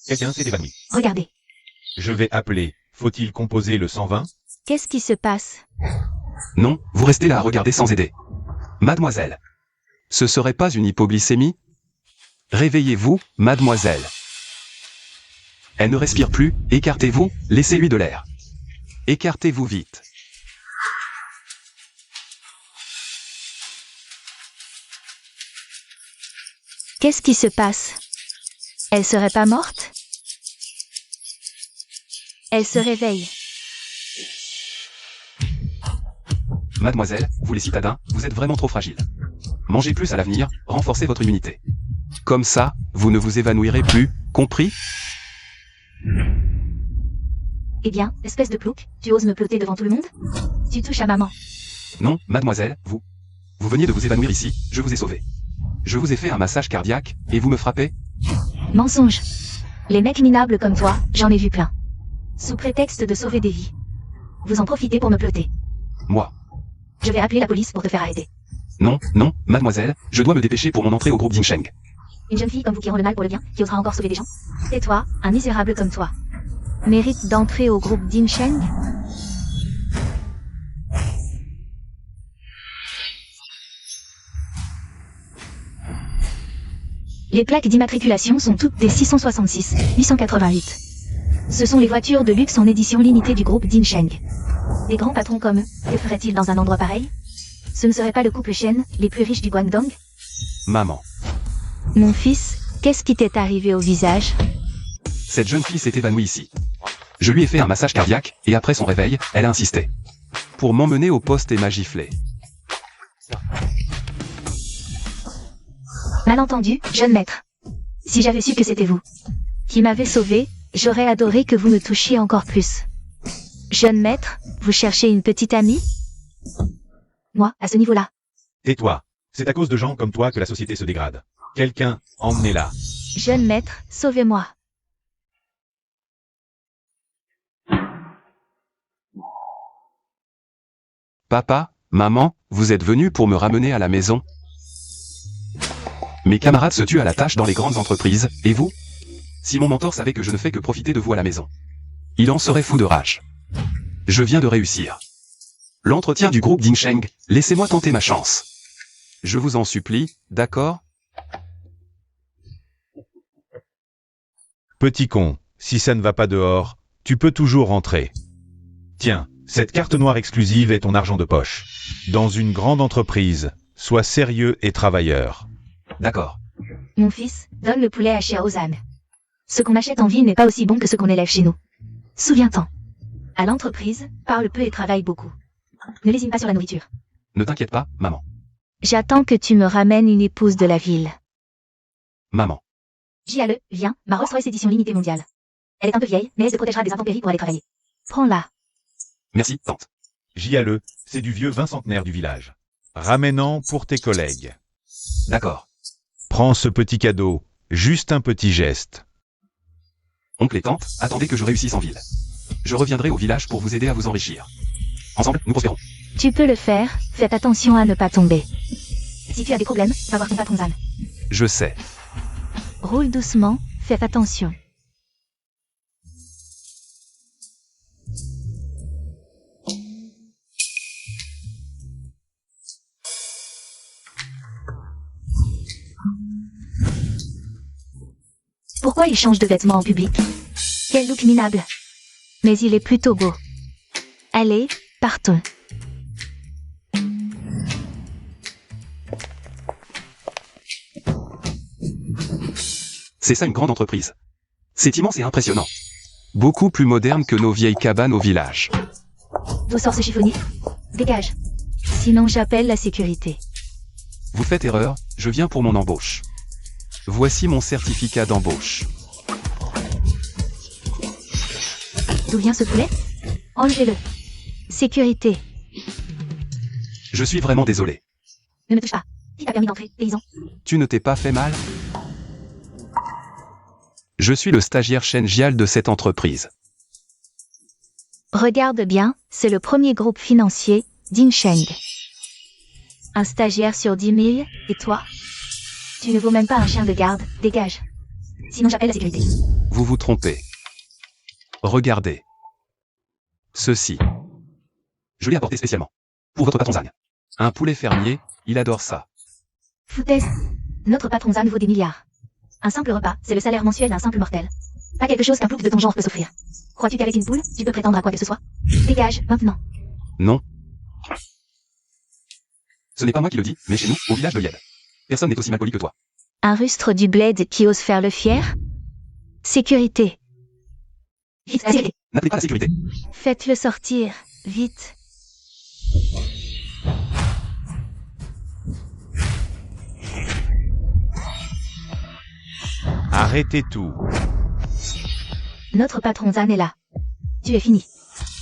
Quelqu'un s'est évanoui. Regardez. Je vais appeler. Faut-il composer le 120? Qu'est-ce qui se passe? Non, vous restez là à regarder sans aider. Mademoiselle. Ce serait pas une hypoglycémie? Réveillez-vous, mademoiselle. Elle ne respire plus, écartez-vous, laissez-lui de l'air. Écartez-vous vite. Qu'est-ce qui se passe? Elle serait pas morte? Elle se réveille. Mademoiselle, vous les citadins, vous êtes vraiment trop fragile. Mangez plus à l'avenir, renforcez votre immunité. Comme ça, vous ne vous évanouirez plus, compris? Eh bien, espèce de plouc, tu oses me ploter devant tout le monde? Tu touches à maman. Non, mademoiselle, vous. Vous veniez de vous évanouir ici, je vous ai sauvé. Je vous ai fait un massage cardiaque, et vous me frappez? Mensonge. Les mecs minables comme toi, j'en ai vu plein. Sous prétexte de sauver des vies. Vous en profitez pour me ploter. Moi. Je vais appeler la police pour te faire arrêter. Non, non, mademoiselle, je dois me dépêcher pour mon entrée au groupe Dinsheng. Une jeune fille comme vous qui rend le mal pour le bien, qui osera encore sauver des gens? Et toi, un misérable comme toi, mérite d'entrer au groupe Dinsheng? Les plaques d'immatriculation sont toutes des 666, 888. Ce sont les voitures de luxe en édition limitée du groupe Dinsheng. Des grands patrons comme eux, que feraient-ils dans un endroit pareil? Ce ne serait pas le couple Shen, les plus riches du Guangdong? Maman. Mon fils, qu'est-ce qui t'est arrivé au visage? Cette jeune fille s'est évanouie ici. Je lui ai fait un massage cardiaque, et après son réveil, elle a insisté. Pour m'emmener au poste et m'a giflé. Malentendu, jeune maître. Si j'avais su que c'était vous qui m'avez sauvé, j'aurais adoré que vous me touchiez encore plus. Jeune maître, vous cherchez une petite amie? Moi, à ce niveau-là. Tais-toi. C'est à cause de gens comme toi que la société se dégrade. Quelqu'un, emmenez-la. Jeune maître, sauvez-moi. Papa, maman, vous êtes venus pour me ramener à la maison? Mes camarades se tuent à la tâche dans les grandes entreprises, et vous? Si mon mentor savait que je ne fais que profiter de vous à la maison, il en serait fou de rage. Je viens de réussir l'entretien du groupe Dinsheng, laissez-moi tenter ma chance. Je vous en supplie, d'accord? Petit con, si ça ne va pas dehors, tu peux toujours rentrer. Tiens, cette carte noire exclusive est ton argent de poche. Dans une grande entreprise, sois sérieux et travailleur. D'accord. Mon fils, donne le poulet à Xiaozan. Ce qu'on achète en ville n'est pas aussi bon que ce qu'on élève chez nous. Souviens-t'en. À l'entreprise, parle peu et travaille beaucoup. Ne lésine pas sur la nourriture. Ne t'inquiète pas, maman. J'attends que tu me ramènes une épouse de la ville. Maman. J.A.L.E., viens, ma Rolls-Royce édition limitée mondiale. Elle est un peu vieille, mais elle se protégera des intempéries pour aller travailler. Prends-la. Merci, tante. J.A.L.E., c'est du vieux vin centenaire du village. Ramènant pour tes collègues. D'accord. Prends ce petit cadeau, juste un petit geste. Oncle et tante, attendez que je réussisse en ville. Je reviendrai au village pour vous aider à vous enrichir. Ensemble, nous prospérons. Tu peux le faire, faites attention à ne pas tomber. Si tu as des problèmes, va voir ton patron Zan. Je sais. Roule doucement, faites attention. Pourquoi il change de vêtements en public? Quel look minable. Mais il est plutôt beau. Allez, partons. C'est ça une grande entreprise. C'est immense et impressionnant. Beaucoup plus moderne que nos vieilles cabanes au village. D'où sort ce chiffonnier? Dégage. Sinon j'appelle la sécurité. Vous faites erreur, je viens pour mon embauche. Voici mon certificat d'embauche. D'où vient ce poulet? Enlevez-le. Sécurité. Je suis vraiment désolé. Ne me touche pas. Qui t'a permis d'entrer, paysan? Tu ne t'es pas fait mal? Je suis le stagiaire Shen Jial de cette entreprise. Regarde bien, c'est le premier groupe financier, Dinsheng. Un stagiaire sur 10 000, et toi? Tu ne vaux même pas un chien de garde, dégage. Sinon j'appelle la sécurité. Vous vous trompez. Regardez. Ceci. Je l'ai apporté spécialement. Pour votre patron Zan. Un poulet fermier, il adore ça. Foutaise. Notre patron Zan vaut des milliards. Un simple repas, c'est le salaire mensuel d'un simple mortel. Pas quelque chose qu'un plouc de ton genre peut s'offrir. Crois-tu qu'avec une poule, tu peux prétendre à quoi que ce soit? Dégage, maintenant. Non. Ce n'est pas moi qui le dis, mais chez nous, au village de Lied. Personne n'est aussi mal poli que toi. Un rustre du bled qui ose faire le fier? Sécurité. Vite, allez. N'appelez pas la sécurité. Faites-le sortir, vite. Arrêtez tout. Notre patron Zan est là. Tu es fini.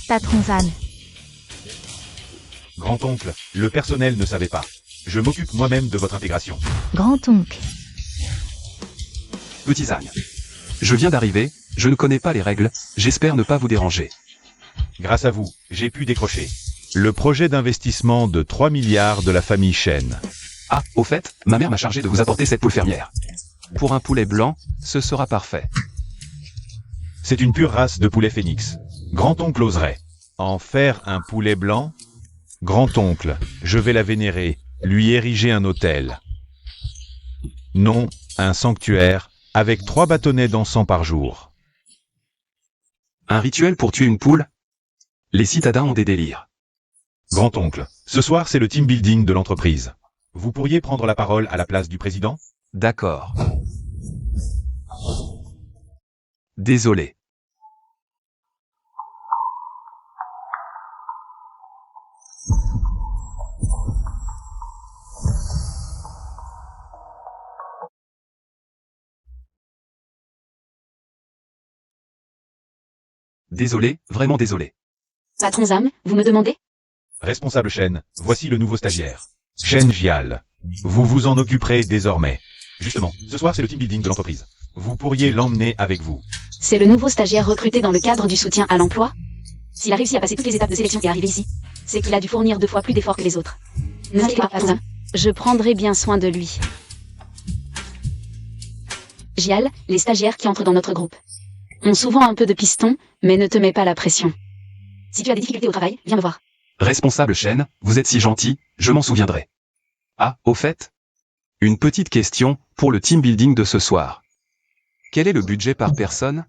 Patron Zan. Grand-oncle, le personnel ne savait pas. Je m'occupe moi-même de votre intégration. Grand-oncle. Petit Zan. Je viens d'arriver, je ne connais pas les règles, j'espère ne pas vous déranger. Grâce à vous, j'ai pu décrocher. Le projet d'investissement de 3 milliards de la famille Shen. Ah, au fait, ma mère m'a chargé de vous apporter cette poule fermière. Pour un poulet blanc, ce sera parfait. C'est une pure race de poulet phénix. Grand-oncle oserait. En faire un poulet blanc? Grand-oncle, je vais la vénérer, lui ériger un autel. Non, un sanctuaire, avec 3 bâtonnets d'encens par jour. Un rituel pour tuer une poule? Les citadins ont des délires. Grand-oncle, ce soir c'est le team building de l'entreprise. Vous pourriez prendre la parole à la place du président? D'accord. Désolé. Désolé, vraiment désolé. Patron Zam, vous me demandez? Responsable Shen, voici le nouveau stagiaire. Shen Jial. Vous vous en occuperez désormais. Justement, ce soir c'est le team building de l'entreprise. Vous pourriez l'emmener avec vous. C'est le nouveau stagiaire recruté dans le cadre du soutien à l'emploi? S'il a réussi à passer toutes les étapes de sélection et arriver ici, c'est qu'il a dû fournir 2 fois plus d'efforts que les autres. N'inquiétez pas, patron Zam. Je prendrai bien soin de lui. Gial, les stagiaires qui entrent dans notre groupe ont souvent un peu de piston, mais ne te mets pas la pression. Si tu as des difficultés au travail, viens me voir. Responsable Shen, vous êtes si gentil, je m'en souviendrai. Ah, au fait? Une petite question, pour le team building de ce soir. Quel est le budget par personne?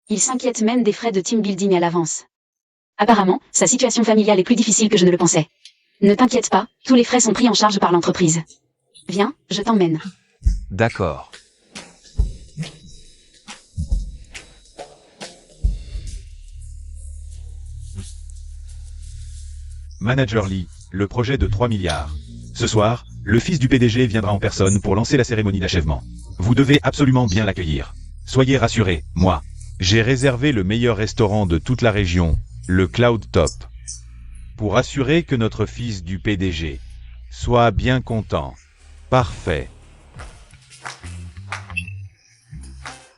Il s'inquiète même des frais de team building à l'avance. Apparemment, sa situation familiale est plus difficile que je ne le pensais. Ne t'inquiète pas, tous les frais sont pris en charge par l'entreprise. Viens, je t'emmène. D'accord. Manager Lee, le projet de 3 milliards. Ce soir, le fils du PDG viendra en personne pour lancer la cérémonie d'achèvement. Vous devez absolument bien l'accueillir. Soyez rassurés, moi, j'ai réservé le meilleur restaurant de toute la région, le Cloud Top, pour assurer que notre fils du PDG soit bien content. Parfait.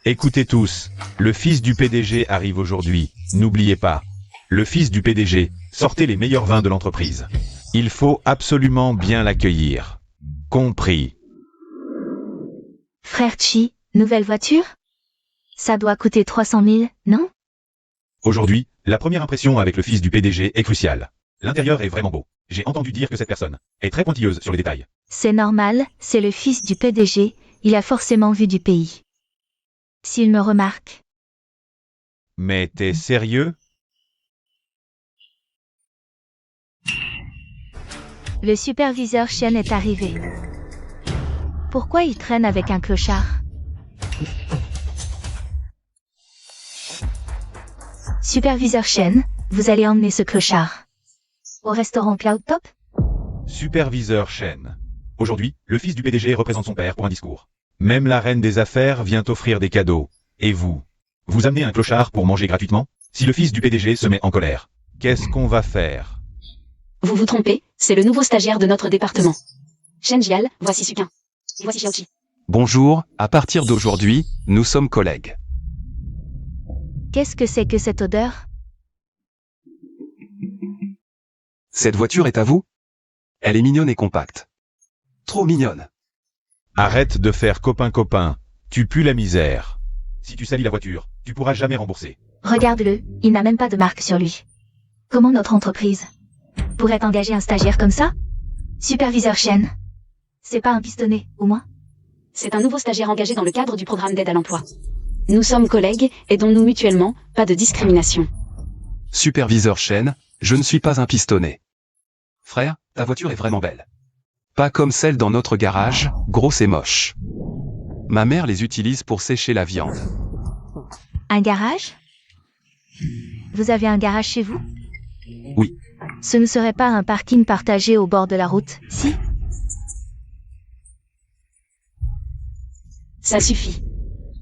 Écoutez tous, le fils du PDG arrive aujourd'hui, n'oubliez pas. Le fils du PDG, sortez les meilleurs vins de l'entreprise. Il faut absolument bien l'accueillir. Compris. Frère Chi, nouvelle voiture? Ça doit coûter 300 000, non? Aujourd'hui, la première impression avec le fils du PDG est cruciale. L'intérieur est vraiment beau. J'ai entendu dire que cette personne est très pointilleuse sur les détails. C'est normal, c'est le fils du PDG, il a forcément vu du pays. S'il me remarque. Mais t'es sérieux? Le superviseur Shen est arrivé. Pourquoi il traîne avec un clochard? Superviseur Shen, vous allez emmener ce clochard au restaurant Cloud Top? Superviseur Shen. Aujourd'hui, le fils du PDG représente son père pour un discours. Même la reine des affaires vient offrir des cadeaux. Et vous? Vous amenez un clochard pour manger gratuitement? Si le fils du PDG se met en colère, qu'est-ce qu'on va faire? Vous vous trompez, c'est le nouveau stagiaire de notre département. Shen Jial, voici Sukin. Et voici Xiaoqi. Bonjour, à partir d'aujourd'hui, nous sommes collègues. Qu'est-ce que c'est que cette odeur? Cette voiture est à vous? Elle est mignonne et compacte. Trop mignonne. Arrête de faire copain-copain, tu pues la misère. Si tu salis la voiture, tu pourras jamais rembourser. Regarde-le, il n'a même pas de marque sur lui. Comment notre entreprise pourrait engager un stagiaire comme ça? Superviseur Shen. C'est pas un pistonné, au moins? C'est un nouveau stagiaire engagé dans le cadre du programme d'aide à l'emploi. Nous sommes collègues, aidons-nous mutuellement, pas de discrimination. Superviseur Shen, je ne suis pas un pistonné. Frère, ta voiture est vraiment belle. Pas comme celle dans notre garage, grosse et moche. Ma mère les utilise pour sécher la viande. Un garage? Vous avez un garage chez vous? Oui. Ce ne serait pas un parking partagé au bord de la route, si? Ça suffit.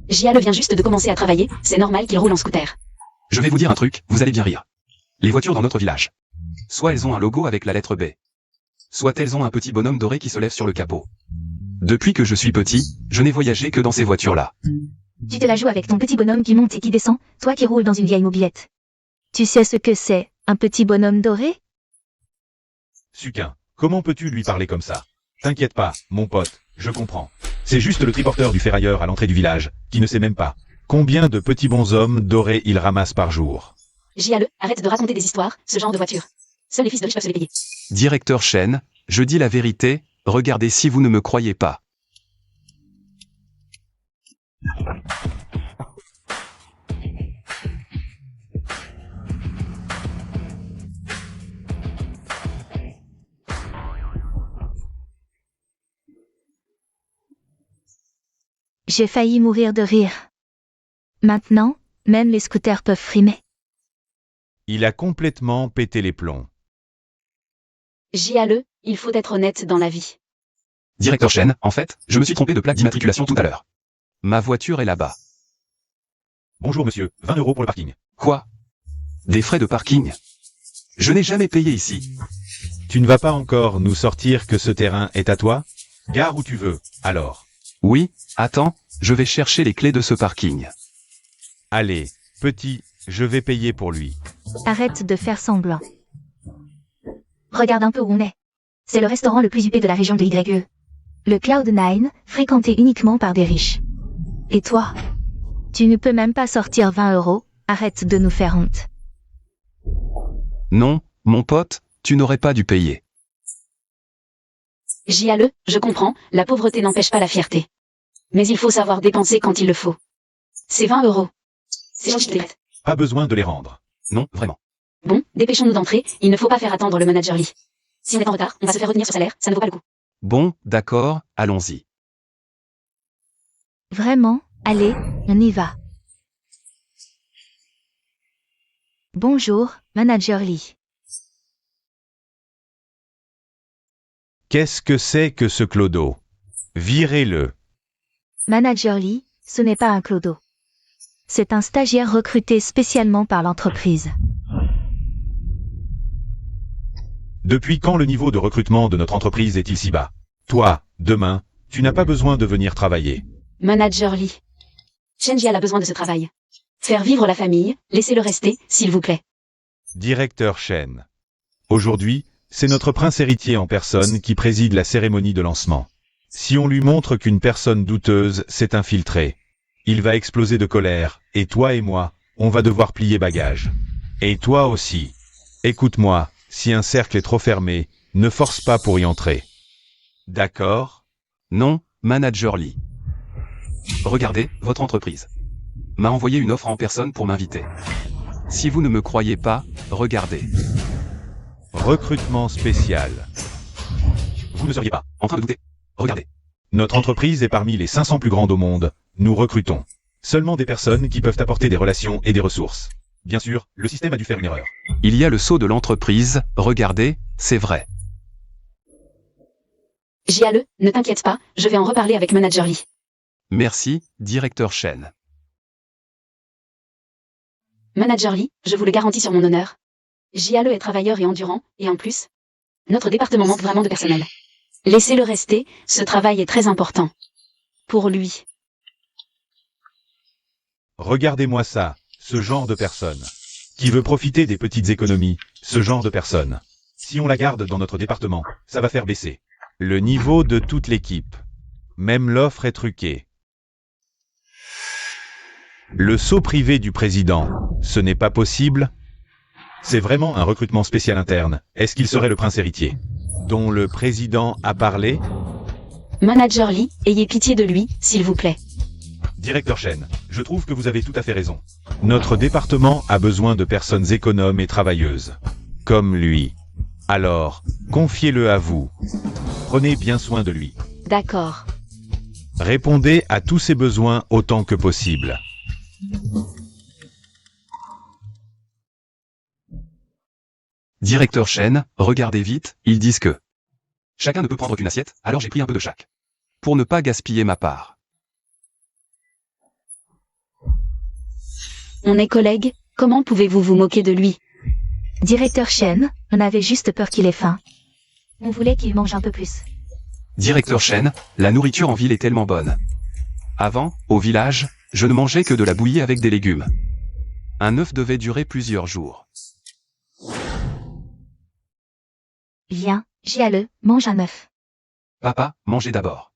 Jiale vient juste de commencer à travailler, c'est normal qu'il roule en scooter. Je vais vous dire un truc, vous allez bien rire. Les voitures dans notre village. Soit elles ont un logo avec la lettre B. Soit elles ont un petit bonhomme doré qui se lève sur le capot. Depuis que je suis petit, je n'ai voyagé que dans ces voitures-là. Tu te la joues avec ton petit bonhomme qui monte et qui descend, toi qui roules dans une vieille mobilette. Tu sais ce que c'est, un petit bonhomme doré? Suquin, comment peux-tu lui parler comme ça? T'inquiète pas, mon pote, je comprends. C'est juste le triporteur du ferrailleur à l'entrée du village, qui ne sait même pas combien de petits bonshommes dorés il ramasse par jour. Jiale, arrête de raconter des histoires, ce genre de voiture. Seuls les fils de riches peuvent se les payer. Directeur Shen, je dis la vérité, regardez si vous ne me croyez pas. J'ai failli mourir de rire. Maintenant, même les scooters peuvent frimer. Il a complètement pété les plombs. Jiale, il faut être honnête dans la vie. Directeur Shen, en fait, je me suis trompé de plaque d'immatriculation tout à l'heure. Ma voiture est là-bas. Bonjour monsieur, 20 € pour le parking. Quoi? Des frais de parking? Je n'ai jamais payé ici. Tu ne vas pas encore nous sortir que ce terrain est à toi? Gare où tu veux, alors. Oui, attends, je vais chercher les clés de ce parking. Allez, petit, je vais payer pour lui. Arrête de faire semblant. Regarde un peu où on est. C'est le restaurant le plus huppé de la région de YE. Le Cloud9, fréquenté uniquement par des riches. Et toi? Tu ne peux même pas sortir 20 €, arrête de nous faire honte. Non, mon pote, tu n'aurais pas dû payer. Jiale, je comprends, la pauvreté n'empêche pas la fierté. Mais il faut savoir dépenser quand il le faut. C'est 20 €. C'est gentil. Pas besoin de les rendre. Non, vraiment. Bon, dépêchons-nous d'entrer, il ne faut pas faire attendre le manager Lee. Si on est en retard, on va se faire retenir sur salaire, ça ne vaut pas le coup. Bon, d'accord, allons-y. Vraiment? Allez, on y va. Bonjour, manager Lee. Qu'est-ce que c'est que ce clodo? Virez-le. Manager Lee, ce n'est pas un clodo. C'est un stagiaire recruté spécialement par l'entreprise. Depuis quand le niveau de recrutement de notre entreprise est-il si bas? Toi, demain, tu n'as pas besoin de venir travailler. Manager Lee. Shen Jiale a besoin de ce travail. Faire vivre la famille, laissez-le rester, s'il vous plaît. Directeur Shen. Aujourd'hui, c'est notre prince héritier en personne qui préside la cérémonie de lancement. Si on lui montre qu'une personne douteuse s'est infiltrée, il va exploser de colère, et toi et moi, on va devoir plier bagage. Et toi aussi. Écoute-moi, si un cercle est trop fermé, ne force pas pour y entrer. D'accord? Non, manager Lee. Regardez, votre entreprise m'a envoyé une offre en personne pour m'inviter. Si vous ne me croyez pas, regardez. Recrutement spécial. Vous ne seriez pas En train de douter. Regardez. Notre entreprise est parmi les 500 plus grandes au monde. Nous recrutons seulement des personnes qui peuvent apporter des relations et des ressources. Bien sûr, le système a dû faire une erreur. Il y a le sceau de l'entreprise, regardez, c'est vrai. Jiale, ne t'inquiète pas, je vais en reparler avec manager Lee. Merci, directeur Shen. Manager Lee, je vous le garantis sur mon honneur. Jiale est travailleur et endurant, et en plus, notre département manque vraiment de personnel. Laissez-le rester, ce travail est très important. Pour lui. Regardez-moi ça, ce genre de personne. Qui veut profiter des petites économies, ce genre de personne. Si on la garde dans notre département, ça va faire baisser le niveau de toute l'équipe. Même l'offre est truquée. Le sceau privé du président, ce n'est pas possible? C'est vraiment un recrutement spécial interne. Est-ce qu'il serait le prince héritier dont le président a parlé? Manager Lee, ayez pitié de lui, s'il vous plaît. Directeur Chen, je trouve que vous avez tout à fait raison. Notre département a besoin de personnes économes et travailleuses. Comme lui. Alors, confiez-le à vous. Prenez bien soin de lui. D'accord. Répondez à tous ses besoins autant que possible. Directeur Chen, regardez vite, ils disent que chacun ne peut prendre qu'une assiette, alors j'ai pris un peu de chaque. Pour ne pas gaspiller ma part. On est collègues, comment pouvez-vous vous moquer de lui? Directeur Chen, on avait juste peur qu'il ait faim. On voulait qu'il mange un peu plus. Directeur Chen, la nourriture en ville est tellement bonne. Avant, au village, je ne mangeais que de la bouillie avec des légumes. Un œuf devait durer plusieurs jours. Viens, Jiale, mange un œuf. Papa, mangez d'abord.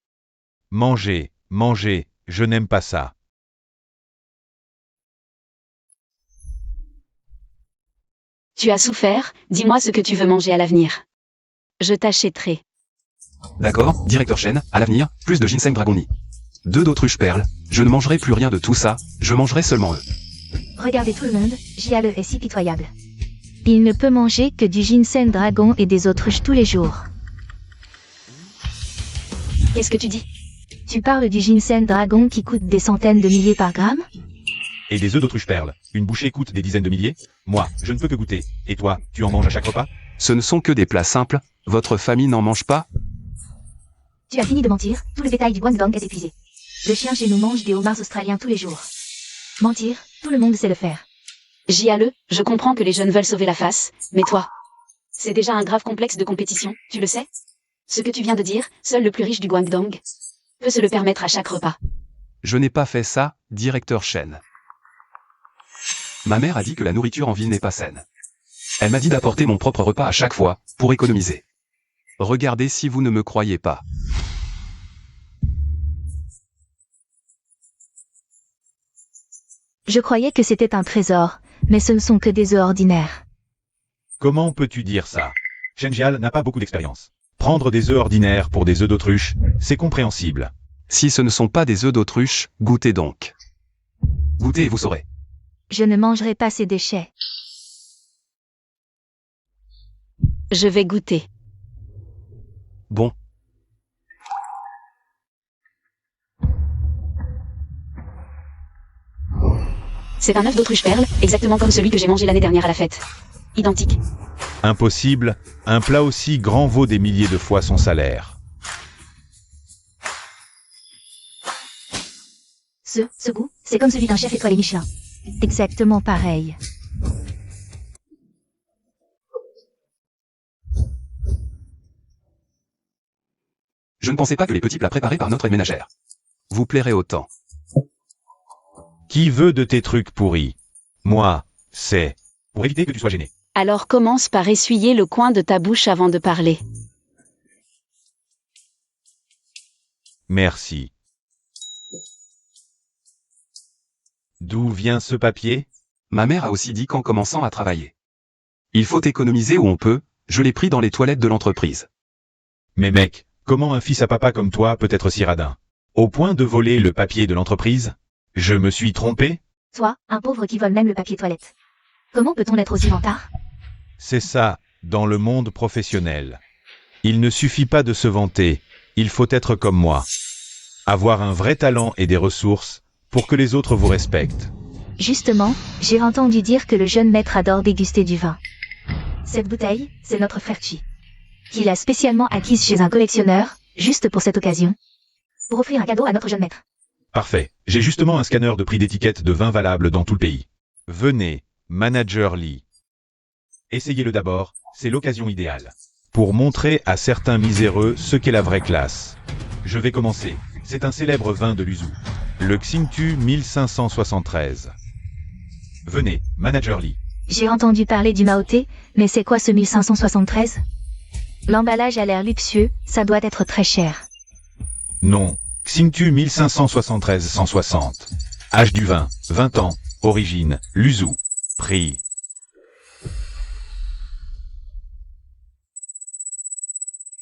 Mangez, mangez, je n'aime pas ça. Tu as souffert, dis-moi ce que tu veux manger à l'avenir. Je t'achèterai. D'accord, directeur Chen, à l'avenir, plus de ginseng dragoni. 2 d'autruche perles, je ne mangerai plus rien de tout ça, je mangerai seulement eux. Regardez tout le monde, Jiale est si pitoyable. Il ne peut manger que du ginseng dragon et des autruches tous les jours. Qu'est-ce que tu dis? Tu parles du ginseng dragon qui coûte des centaines de milliers par gramme? Et des œufs d'autruche perles. Une bouchée coûte des dizaines de milliers? Moi, je ne peux que goûter. Et toi, tu en manges à chaque repas? Ce ne sont que des plats simples, votre famille n'en mange pas? Tu as fini de mentir, tout le bétail du Guangdong est épuisé. Le chien chez nous mange des homards australiens tous les jours. Mentir, tout le monde sait le faire. Jiale, je comprends que les jeunes veulent sauver la face, mais toi, c'est déjà un grave complexe de compétition, tu le sais? Ce que tu viens de dire, seul le plus riche du Guangdong peut se le permettre à chaque repas. Je n'ai pas fait ça, directeur Chen. Ma mère a dit que la nourriture en ville n'est pas saine. Elle m'a dit d'apporter mon propre repas à chaque fois, pour économiser. Regardez si vous ne me croyez pas. Je croyais que c'était un trésor, mais ce ne sont que des œufs ordinaires. Comment peux-tu dire ça? Chen Jiale n'a pas beaucoup d'expérience. Prendre des œufs ordinaires pour des œufs d'autruche, c'est compréhensible. Si ce ne sont pas des œufs d'autruche, goûtez donc. Goûtez et vous saurez. Je ne mangerai pas ces déchets. Je vais goûter. Bon. C'est un œuf d'autruche perle, exactement comme celui que j'ai mangé l'année dernière à la fête. Identique. Impossible, un plat aussi grand vaut des milliers de fois son salaire. Ce goût, c'est comme celui d'un chef étoilé Michelin. Exactement pareil. Je ne pensais pas que les petits plats préparés par notre ménagère vous plairaient autant. Qui veut de tes trucs pourris? Moi, c'est pour éviter que tu sois gêné. Alors commence par essuyer le coin de ta bouche avant de parler. Merci. D'où vient ce papier? Ma mère a aussi dit qu'en commençant à travailler, il faut économiser où on peut, je l'ai pris dans les toilettes de l'entreprise. Mais mec, comment un fils à papa comme toi peut être si radin? Au point de voler le papier de l'entreprise? Je me suis trompé? Toi, un pauvre qui vole même le papier toilette. Comment peut-on être aussi vantard? C'est ça, dans le monde professionnel. Il ne suffit pas de se vanter, il faut être comme moi. Avoir un vrai talent et des ressources, pour que les autres vous respectent. Justement, j'ai entendu dire que le jeune maître adore déguster du vin. Cette bouteille, c'est notre frère Chi. Qu'il a spécialement acquise chez un collectionneur, juste pour cette occasion. Pour offrir un cadeau à notre jeune maître. Parfait, j'ai justement un scanner de prix d'étiquette de vin valable dans tout le pays. Venez, Manager Lee. Essayez-le d'abord, c'est l'occasion idéale. Pour montrer à certains miséreux ce qu'est la vraie classe. Je vais commencer. C'est un célèbre vin de l'Uzhou. Le Xingtu 1573. Venez, Manager Lee. J'ai entendu parler du Maoté, mais c'est quoi ce 1573? L'emballage a l'air luxueux, ça doit être très cher. Non, Xingtu 1573-160. Âge du vin, 20 ans. Origine, Luzou. Prix.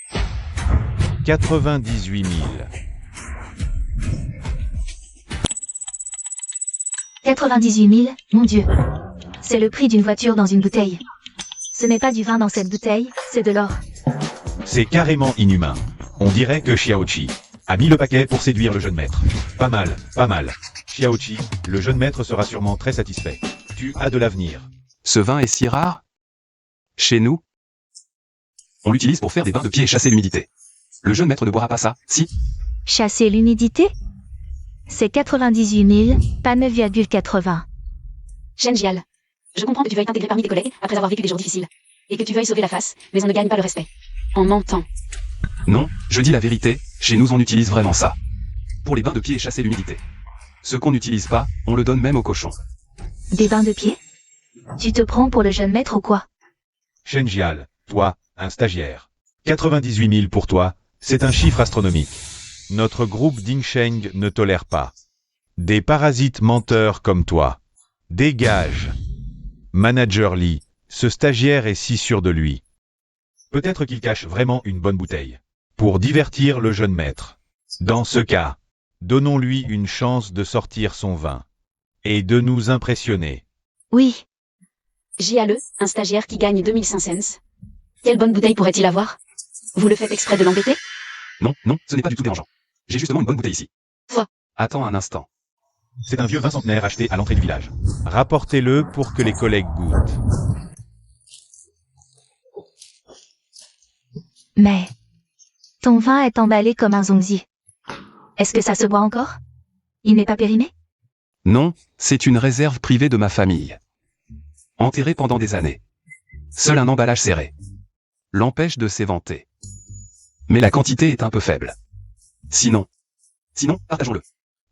« 98 000. 98 000, mon Dieu. C'est le prix d'une voiture dans une bouteille. Ce n'est pas du vin dans cette bouteille, c'est de l'or. C'est carrément inhumain. On dirait que Xiaoqi a mis le paquet pour séduire le jeune maître. Pas mal, pas mal. Xiaoqi, le jeune maître sera sûrement très satisfait. Tu as de l'avenir. Ce vin est si rare? Chez nous, on l'utilise pour faire des bains de pied et chasser l'humidité. Le jeune maître ne boira pas ça, si? Chasser l'humidité? C'est 98 000, pas 9,80. Shenjial. Je comprends que tu veuilles t'intégrer parmi tes collègues après avoir vécu des jours difficiles. Et que tu veuilles sauver la face, mais on ne gagne pas le respect. En mentant. Non, je dis la vérité, chez nous on utilise vraiment ça. Pour les bains de pied et chasser l'humidité. Ce qu'on n'utilise pas, on le donne même aux cochons. Des bains de pied? Tu te prends pour le jeune maître ou quoi? Shenjial, toi, un stagiaire. 98 000 pour toi, c'est un chiffre astronomique. Notre groupe Dingsheng ne tolère pas des parasites menteurs comme toi. Dégage. Manager Lee, ce stagiaire est si sûr de lui. Peut-être qu'il cache vraiment une bonne bouteille pour divertir le jeune maître. Dans ce cas, donnons-lui une chance de sortir son vin et de nous impressionner. Oui. JALE, un stagiaire qui gagne 2500 cents. Quelle bonne bouteille pourrait-il avoir? Vous le faites exprès de l'embêter? Non, non, ce n'est pas du tout dérangeant. J'ai justement une bonne bouteille ici. Toi. Attends un instant. C'est un vieux vin centenaire acheté à l'entrée du village. Rapportez-le pour que les collègues goûtent. Mais ton vin est emballé comme un zongzi. Est-ce que ça se boit encore? Il n'est pas périmé? Non, c'est une réserve privée de ma famille. Enterrée pendant des années. Seul un emballage serré l'empêche de s'éventer. Mais la quantité est un peu faible. Sinon, partageons-le.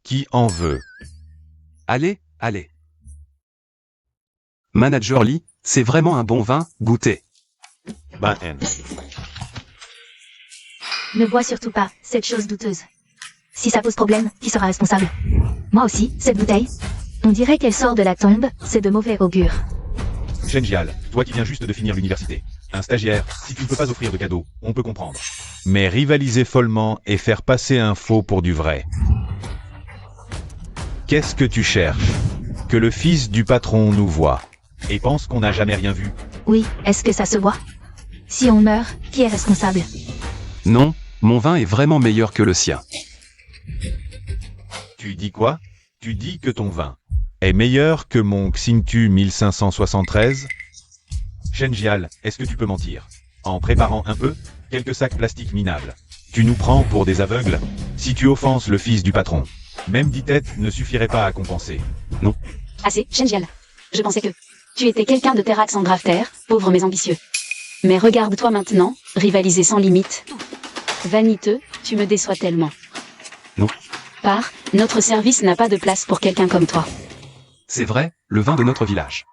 Qui en veut? Allez, allez. Manager Lee, c'est vraiment un bon vin, goûtez. Ben, Ne bois surtout pas cette chose douteuse. Si ça pose problème, qui sera responsable? Moi aussi, cette bouteille. On dirait qu'elle sort de la tombe, c'est de mauvais augure. Shenjial, toi qui viens juste de finir l'université. Un stagiaire, si tu ne peux pas offrir de cadeaux, on peut comprendre. Mais rivaliser follement et faire passer un faux pour du vrai. Qu'est-ce que tu cherches? Que le fils du patron nous voie et pense qu'on n'a jamais rien vu? Oui, est-ce que ça se voit? Si on meurt, qui est responsable? Non, mon vin est vraiment meilleur que le sien. Tu dis quoi? Tu dis que ton vin est meilleur que mon Xingtu 1573? Shenjial, est-ce que tu peux mentir? En préparant un peu, quelques sacs plastiques minables. Tu nous prends pour des aveugles? Si tu offenses le fils du patron, même 10 têtes ne suffiraient pas à compenser. Non. Assez, Shenjial. Je pensais que tu étais quelqu'un de terrax en grave terre, pauvre mais ambitieux. Mais regarde-toi maintenant, rivaliser sans limite. Vaniteux, tu me déçois tellement. Non. Notre service n'a pas de place pour quelqu'un comme toi. C'est vrai, le vin de notre village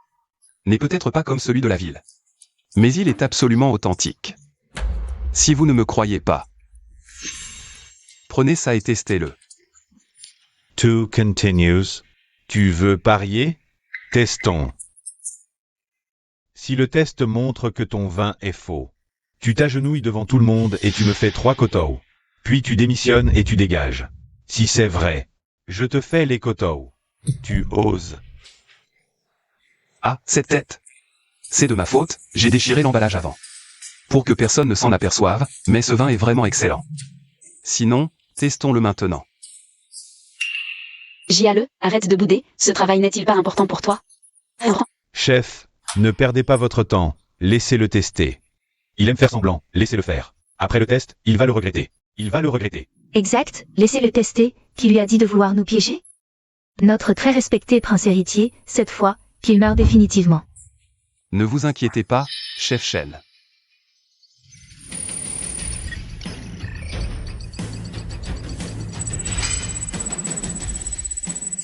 n'est peut-être pas comme celui de la ville. Mais il est absolument authentique. Si vous ne me croyez pas, prenez ça et testez-le. To continues. Tu veux parier? Testons. Si le test montre que ton vin est faux, tu t'agenouilles devant tout le monde et tu me fais 3 kotou. Puis tu démissionnes et tu dégages. Si c'est vrai, je te fais les kotou. Tu oses. Ah, cette tête. C'est de ma faute, j'ai déchiré l'emballage avant. Pour que personne ne s'en aperçoive, mais ce vin est vraiment excellent. Sinon, testons-le maintenant. JALE, arrête de bouder, ce travail n'est-il pas important pour toi? Chef, ne perdez pas votre temps, laissez-le tester. Il aime faire semblant, laissez-le faire. Après le test, il va le regretter. Il va le regretter. Exact, laissez-le tester, qui lui a dit de vouloir nous piéger? Notre très respecté prince héritier, cette fois, qu'il meurt définitivement. Ne vous inquiétez pas, chef Shen.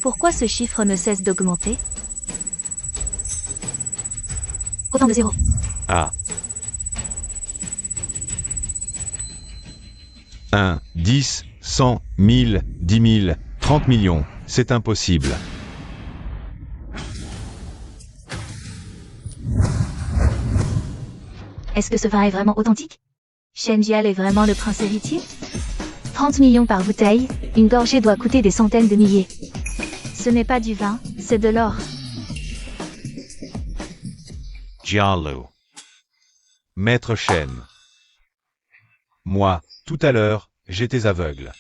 Pourquoi ce chiffre ne cesse d'augmenter? Autant de zéros. Ah. 1, 10, 100, 1000, 10 000, 30 millions, c'est impossible. Est-ce que ce vin est vraiment authentique? Shen Jial est vraiment le prince héritier? 30 millions par bouteille, une gorgée doit coûter des centaines de milliers. Ce n'est pas du vin, c'est de l'or. Jialu. Maître Shen. Moi, tout à l'heure, j'étais aveugle.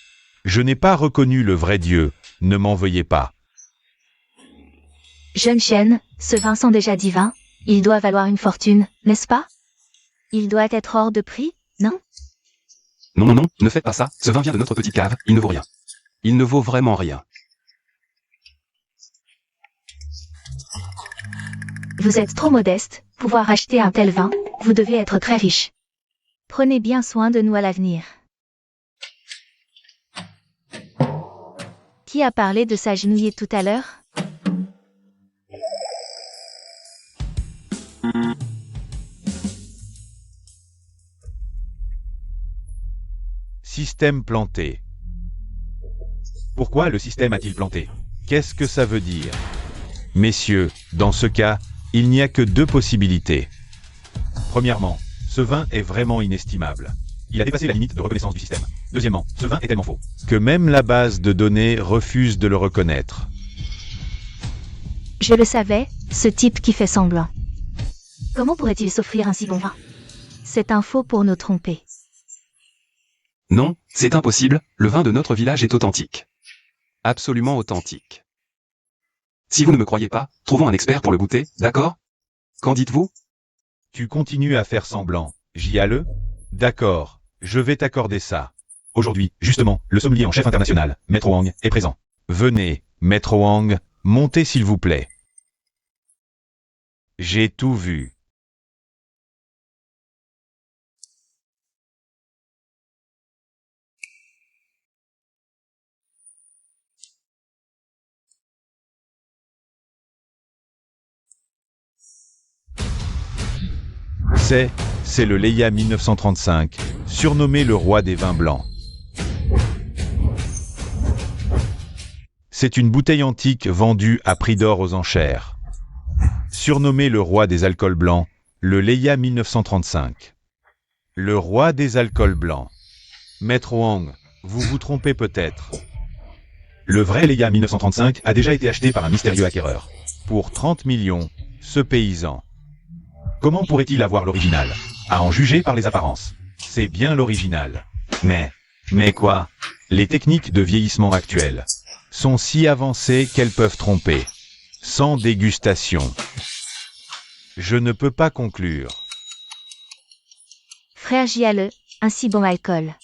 Je n'ai pas reconnu le vrai Dieu, ne m'en veuillez pas. Jeune Shen, ce vin sent déjà divin, il doit valoir une fortune, n'est-ce pas? Il doit être hors de prix, non? Non, non, non, ne faites pas ça, ce vin vient de notre petite cave, il ne vaut rien. Il ne vaut vraiment rien. Vous êtes trop modeste, pouvoir acheter un tel vin, vous devez être très riche. Prenez bien soin de nous à l'avenir. Qui a parlé de s'agenouiller tout à l'heure? Système planté. Pourquoi le système a-t-il planté? Qu'est-ce que ça veut dire? Messieurs, dans ce cas, il n'y a que deux possibilités. Premièrement, ce vin est vraiment inestimable. Il a dépassé la limite de reconnaissance du système. Deuxièmement, ce vin est tellement faux que même la base de données refuse de le reconnaître. Je le savais, ce type qui fait semblant. Comment pourrait-il s'offrir un si bon vin? C'est un faux pour nous tromper. Non, c'est impossible, le vin de notre village est authentique. Absolument authentique. Si vous ne me croyez pas, trouvons un expert pour le goûter, d'accord? Qu'en dites-vous? Tu continues à faire semblant, Jiale? D'accord, je vais t'accorder ça. Aujourd'hui, justement, le sommelier en chef international, Maître Wang, est présent. Venez, Maître Wang, montez s'il vous plaît. J'ai tout vu. C'est le Leia 1935, surnommé le roi des vins blancs. C'est une bouteille antique vendue à prix d'or aux enchères. Surnommé le roi des alcools blancs, le Leia 1935. Le roi des alcools blancs. Maître Wang, vous vous trompez peut-être. Le vrai Leia 1935 a déjà été acheté par un mystérieux acquéreur. Pour 30 millions, ce paysan. Comment pourrait-il avoir l'original? À en juger par les apparences. C'est bien l'original. Mais quoi? Les techniques de vieillissement actuelles sont si avancées qu'elles peuvent tromper. Sans dégustation. Je ne peux pas conclure. Frère Jiale, un si bon alcool.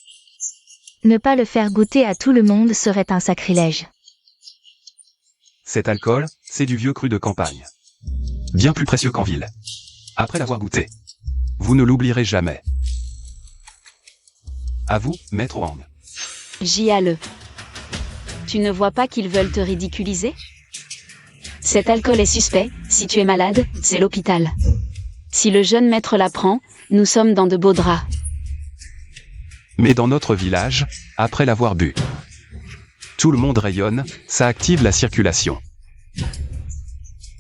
Ne pas le faire goûter à tout le monde serait un sacrilège. Cet alcool, c'est du vieux cru de campagne. Bien plus précieux qu'en ville. Après l'avoir goûté. Vous ne l'oublierez jamais. À vous, Maître Wang. Jiale. Tu ne vois pas qu'ils veulent te ridiculiser? Cet alcool est suspect, si tu es malade, c'est l'hôpital. Si le jeune maître l'apprend, nous sommes dans de beaux draps. Mais dans notre village, après l'avoir bu, tout le monde rayonne, ça active la circulation.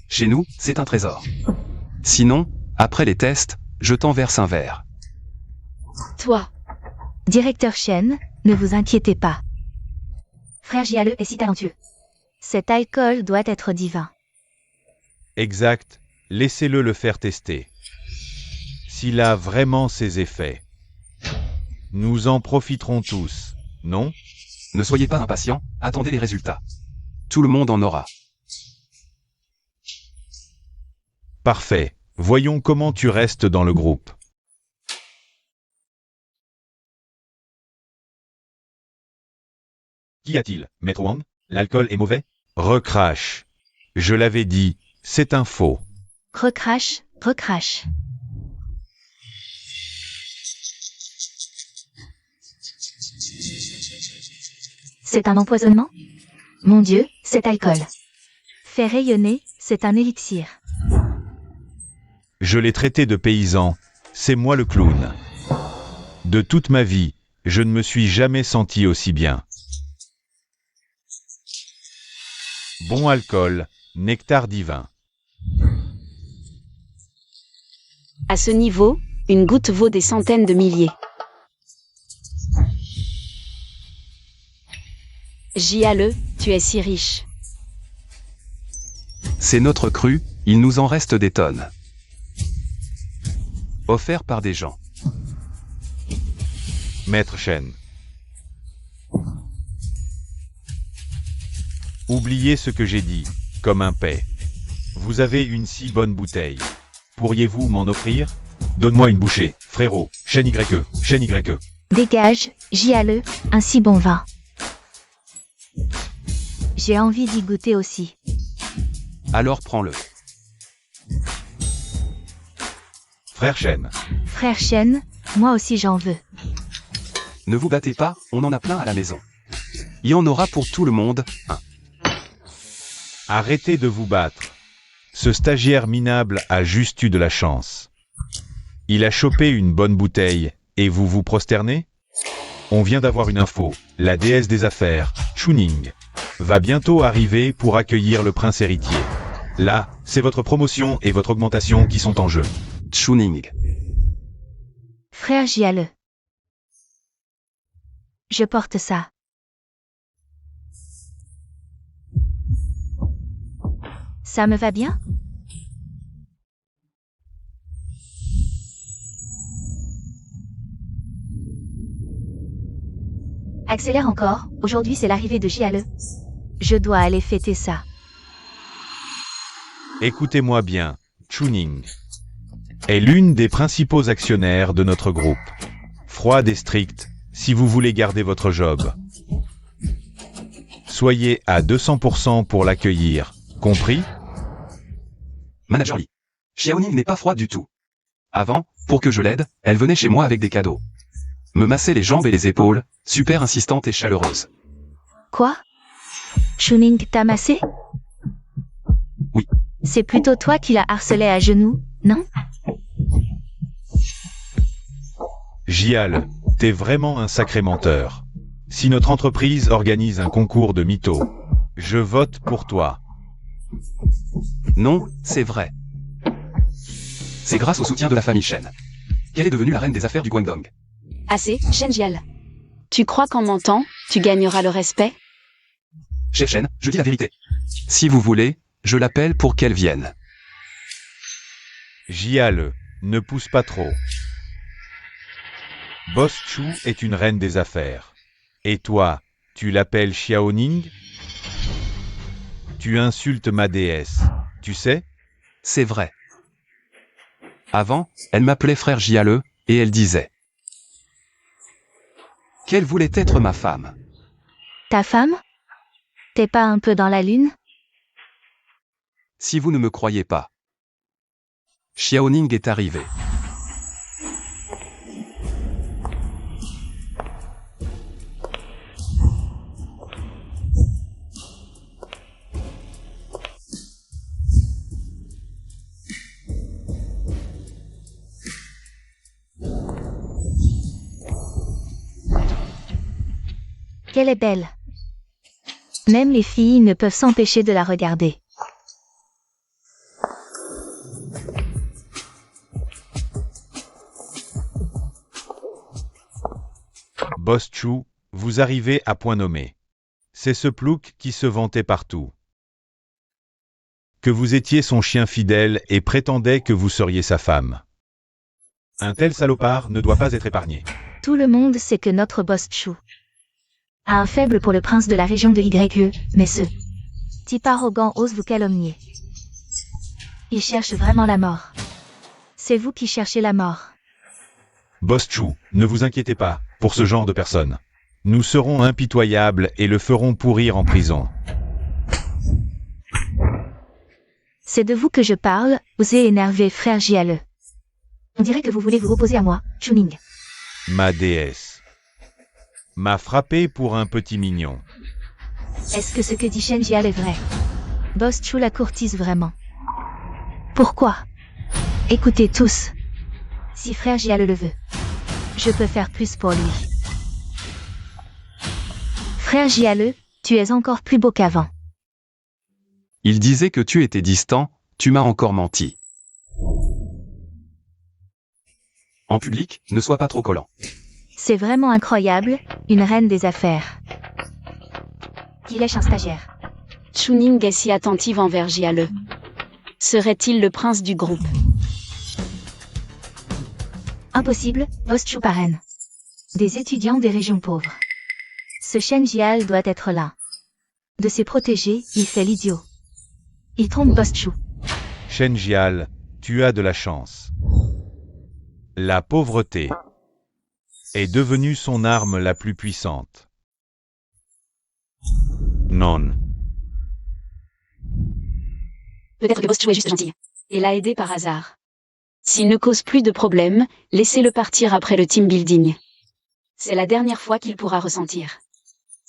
Chez nous, c'est un trésor. Sinon, après les tests, je t'en verse un verre. Toi, Directeur Shen, ne vous inquiétez pas. Frère Jiale est si talentueux. Cet alcool doit être divin. Exact, laissez-le le faire tester. S'il a vraiment ses effets. Nous en profiterons tous, non? Ne soyez pas impatients, attendez les résultats. Tout le monde en aura. Parfait. Voyons comment tu restes dans le groupe. Qu'y a-t-il, Maître Wang? L'alcool est mauvais? Recrache. Je l'avais dit, c'est un faux. Recrache, recrache. C'est un empoisonnement? Mon Dieu, cet alcool. Fait rayonner, c'est un élixir. Je l'ai traité de paysan, c'est moi le clown. De toute ma vie, je ne me suis jamais senti aussi bien. Bon alcool, nectar divin. à ce niveau, Une goutte vaut des centaines de milliers. Jiale, tu es si riche. C'est notre cru, il nous en reste des tonnes. Offert par des gens. Maître Shen. Oubliez ce que j'ai dit, comme un paix. Vous avez une si bonne bouteille. Pourriez-vous m'en offrir? Donne-moi une bouchée, frérot. Shen YE, Shen YE. Dégage, Jiale, un si bon vin. J'ai envie d'y goûter aussi. Alors prends-le. Frère Shen. Frère Shen, moi aussi j'en veux. Ne vous battez pas, on en a plein à la maison. Il y en aura pour tout le monde, un. Arrêtez de vous battre. Ce stagiaire minable a juste eu de la chance. Il a chopé une bonne bouteille, et vous vous prosternez? On vient d'avoir une info. La déesse des affaires, Chuning, va bientôt arriver pour accueillir le prince héritier. Là, c'est votre promotion et votre augmentation qui sont en jeu. Chuning. Frère Jiale. Je porte ça. Ça me va bien? Accélère encore, aujourd'hui c'est l'arrivée de Jiale. Je dois aller fêter ça. Écoutez-moi bien, Chuning est l'une des principaux actionnaires de notre groupe. Froide et stricte, si vous voulez garder votre job. Soyez à 200% pour l'accueillir, compris? Manager Lee. Xiaoning n'est pas froide du tout. Avant, pour que je l'aide, elle venait chez moi avec des cadeaux. Me massait les jambes et les épaules, super insistante et chaleureuse. Quoi? Chuning t'a massé? Oui. C'est plutôt toi qui l'as harcelé à genoux, non? Jiale, t'es vraiment un sacré menteur. Si notre entreprise organise un concours de mythos, je vote pour toi. Non, c'est vrai. C'est grâce au soutien de la famille Shen qu'elle est devenue la reine des affaires du Guangdong. Assez, Shen Jiale. Tu crois qu'en mentant, tu gagneras le respect? Chef Shen, je dis la vérité. Si vous voulez, je l'appelle pour qu'elle vienne. Jiale, ne pousse pas trop. Boss Chu est une reine des affaires. Et toi, tu l'appelles Xiaoning? Tu insultes ma déesse, tu sais? C'est vrai. Avant, elle m'appelait frère Jiale, et elle disait qu'elle voulait être ma femme. Ta femme? T'es pas un peu dans la lune? Si vous ne me croyez pas. Xiaoning est arrivé. Qu'elle est belle. Même les filles ne peuvent s'empêcher de la regarder. Boss Chu, vous arrivez à point nommé. C'est ce plouc qui se vantait partout. Que vous étiez son chien fidèle et prétendait que vous seriez sa femme. Un tel salopard ne doit pas être épargné. Tout le monde sait que notre boss Chu a un faible pour le prince de la région de YE, mais ce type arrogant ose vous calomnier. Il cherche vraiment la mort. C'est vous qui cherchez la mort. Boss Chu, ne vous inquiétez pas, pour ce genre de personnes. Nous serons impitoyables et le ferons pourrir en prison. C'est de vous que je parle, osez énerver frère Jiale. On dirait que vous voulez vous opposer à moi, Chuning. Ma déesse m'a frappé pour un petit mignon. Est-ce que ce que dit Shen Jiale est vrai? Boss Chu la courtise vraiment. Pourquoi? Écoutez tous. Si frère Jiale le veut, je peux faire plus pour lui. Frère Jiale, tu es encore plus beau qu'avant. Il disait que tu étais distant, tu m'as encore menti. En public, ne sois pas trop collant. C'est vraiment incroyable, une reine des affaires. Qui lèche un stagiaire. Chuning est si attentive envers Jiale. Serait-il le prince du groupe? Impossible, Boss Chu parraine. Des étudiants des régions pauvres. Ce Shen Jial doit être là. De ses protégés, il fait l'idiot. Il trompe Boss Chu. Shen Jial, tu as de la chance. La pauvreté est devenue son arme la plus puissante. Non. Peut-être que Boss Chu est juste gentil. Et l'a aidé par hasard. S'il ne cause plus de problèmes, laissez-le partir après le team building. C'est la dernière fois qu'il pourra ressentir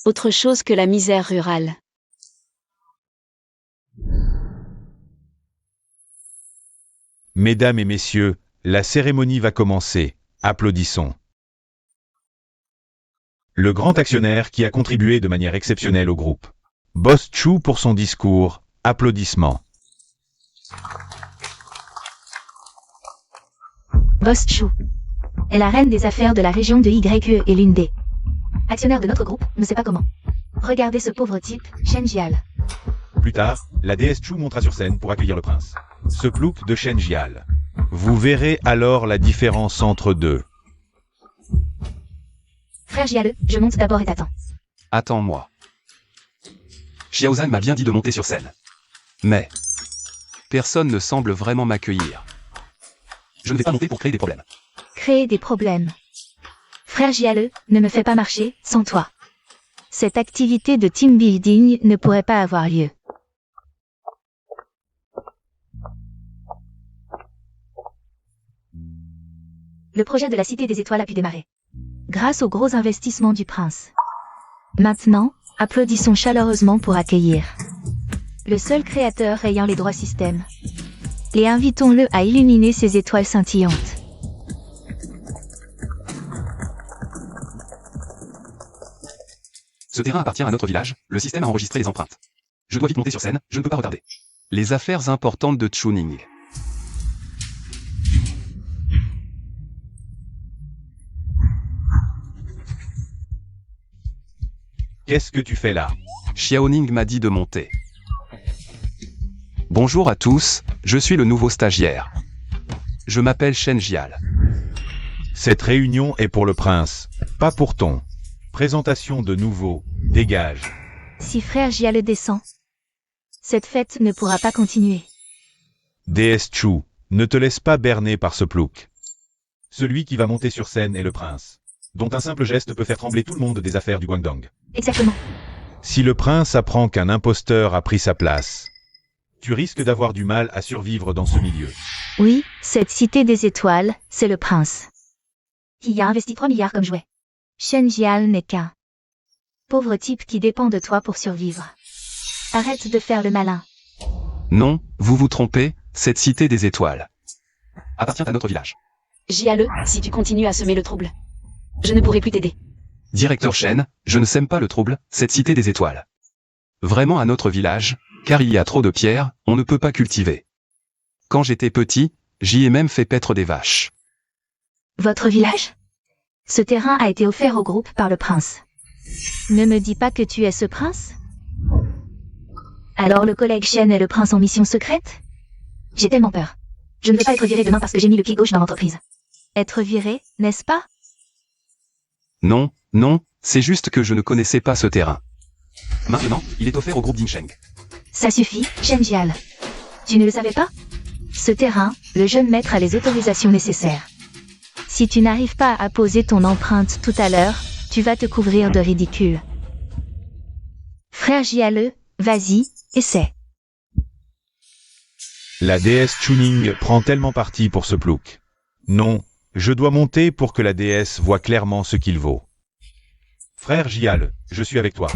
autre chose que la misère rurale. Mesdames et messieurs, la cérémonie va commencer. Applaudissons. Le grand actionnaire qui a contribué de manière exceptionnelle au groupe. Boss Chu pour son discours. Applaudissements. Boss Chu est la reine des affaires de la région de YE et l'une des actionnaires de notre groupe, ne sait pas comment. Regardez ce pauvre type, Shen Jial. Plus tard, la déesse Chu montera sur scène pour accueillir le prince. Ce plouc de Shen Jial. Vous verrez alors la différence entre deux. Frère Jiale, je monte d'abord et t'attends. Attends-moi. Xiaozan m'a bien dit de monter sur scène. Mais personne ne semble vraiment m'accueillir. Je ne vais pas monter pour créer des problèmes. Créer des problèmes. Frère Jiale, ne me fais pas marcher sans toi. Cette activité de team building ne pourrait pas avoir lieu. Le projet de la Cité des Étoiles a pu démarrer. Grâce aux gros investissements du prince. Maintenant, applaudissons chaleureusement pour accueillir le seul créateur ayant les droits système. Et invitons-le à illuminer ses étoiles scintillantes. Ce terrain appartient à notre village, le système a enregistré les empreintes. Je dois vite monter sur scène, je ne peux pas retarder. Les affaires importantes de Chuning. Qu'est-ce que tu fais là? Xiaoning m'a dit de monter. Bonjour à tous, je suis le nouveau stagiaire. Je m'appelle Shen Jial. Cette réunion est pour le prince, pas pour ton. Présentation de nouveau, dégage. Si frère Jiale descend, cette fête ne pourra pas continuer. Déesse Chu, ne te laisse pas berner par ce plouc. Celui qui va monter sur scène est le prince, dont un simple geste peut faire trembler tout le monde des affaires du Guangdong. Exactement. Si le prince apprend qu'un imposteur a pris sa place, tu risques d'avoir du mal à survivre dans ce milieu. Oui, cette cité des étoiles, c'est le prince. Qui a investi 3 milliards comme jouet. Shen Jial n'est qu'un pauvre type qui dépend de toi pour survivre. Arrête de faire le malin. Non, vous vous trompez, cette cité des étoiles appartient à notre village. Jiale, si tu continues à semer le trouble, je ne pourrai plus t'aider. Directeur Shen, je ne sème pas le trouble, cette cité des étoiles. Vraiment à notre village, car il y a trop de pierres, on ne peut pas cultiver. Quand j'étais petit, j'y ai même fait paître des vaches. Votre village? Ce terrain a été offert au groupe par le prince. Ne me dis pas que tu es ce prince? Alors le collègue Shen est le prince en mission secrète? J'ai tellement peur. Je ne veux pas être viré demain parce que j'ai mis le pied gauche dans l'entreprise. Être viré, n'est-ce pas? Non, non, c'est juste que je ne connaissais pas ce terrain. Maintenant, il est offert au groupe Dinsheng. Ça suffit, Shen Jial. Tu ne le savais pas? Ce terrain, le jeune maître a les autorisations nécessaires. Si tu n'arrives pas à poser ton empreinte tout à l'heure, tu vas te couvrir de ridicule. Frère Jiale, vas-y, essaie. La déesse Chuning prend tellement parti pour ce plouc. Non, je dois monter pour que la déesse voie clairement ce qu'il vaut. Frère Jial, je suis avec toi.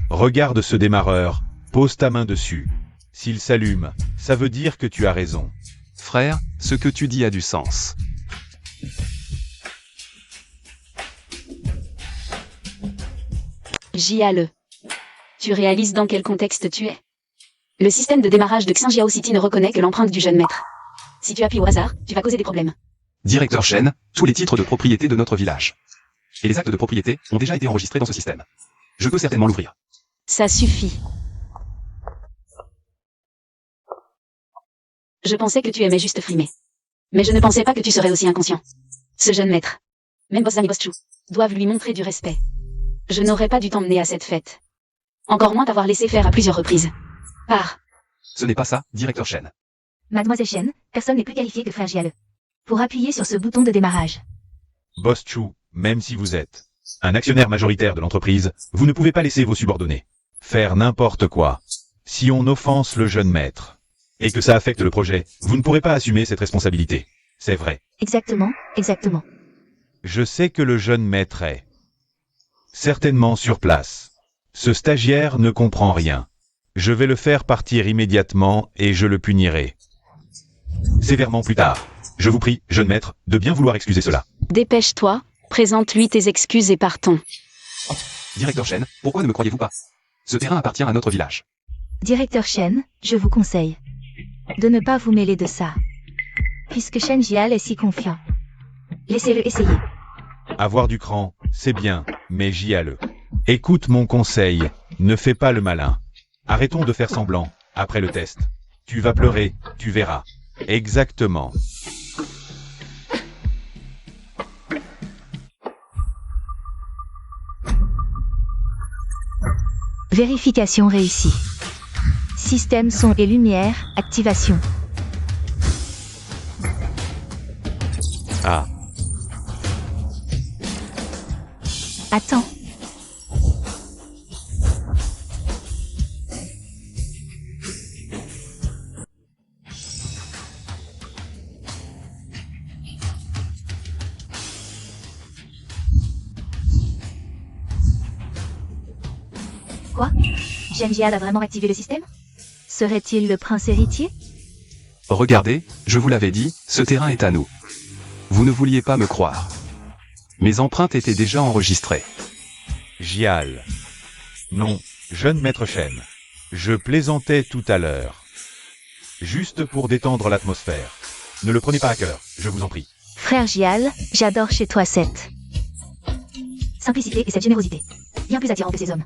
Regarde ce démarreur, pose ta main dessus. S'il s'allume, ça veut dire que tu as raison. Frère, ce que tu dis a du sens. Jiale. Tu réalises dans quel contexte tu es? Le système de démarrage de Xinjiao City ne reconnaît que l'empreinte du jeune maître. Si tu appuies au hasard, tu vas causer des problèmes. Directeur Shen, tous les titres de propriété de notre village. Et les actes de propriété ont déjà été enregistrés dans ce système. Je peux certainement l'ouvrir. Ça suffit. Je pensais que tu aimais juste frimer. Mais je ne pensais pas que tu serais aussi inconscient. Ce jeune maître, même Bossam et Boschu, doivent lui montrer du respect. Je n'aurais pas dû t'emmener à cette fête. Encore moins t'avoir laissé faire à plusieurs reprises. Pars. Ce n'est pas ça, directeur Shen. Mademoiselle Shen, personne n'est plus qualifié que frère Jiale. Pour appuyer sur ce bouton de démarrage. Boss Chu, même si vous êtes un actionnaire majoritaire de l'entreprise, vous ne pouvez pas laisser vos subordonnés faire n'importe quoi. Si on offense le jeune maître, et que ça affecte le projet, vous ne pourrez pas assumer cette responsabilité. C'est vrai. Exactement, exactement. Je sais que le jeune maître est certainement sur place. Ce stagiaire ne comprend rien. Je vais le faire partir immédiatement et je le punirai sévèrement plus tard. Je vous prie, jeune maître, de bien vouloir excuser cela. Dépêche-toi, présente-lui tes excuses et partons. Directeur Shen, pourquoi ne me croyez-vous pas? Ce terrain appartient à notre village. Directeur Shen, je vous conseille de ne pas vous mêler de ça. Puisque Shen Jial est si confiant. Laissez-le essayer. Avoir du cran, c'est bien, mais j'y alle. Écoute mon conseil, ne fais pas le malin. Arrêtons de faire semblant, après le test. Tu vas pleurer, tu verras. Exactement. Vérification réussie. Système son et lumière, activation. Ah. Attends. Quoi? Shen Jial a vraiment activé le système? Serait-il le prince héritier? Regardez, je vous l'avais dit, ce terrain est à nous. Vous ne vouliez pas me croire. Mes empreintes étaient déjà enregistrées. Jial. Non, jeune maître Shen. Je plaisantais tout à l'heure. Juste pour détendre l'atmosphère. Ne le prenez pas à cœur, je vous en prie. Frère Jial, j'adore chez toi cette simplicité et cette générosité. Bien plus attirant que ces hommes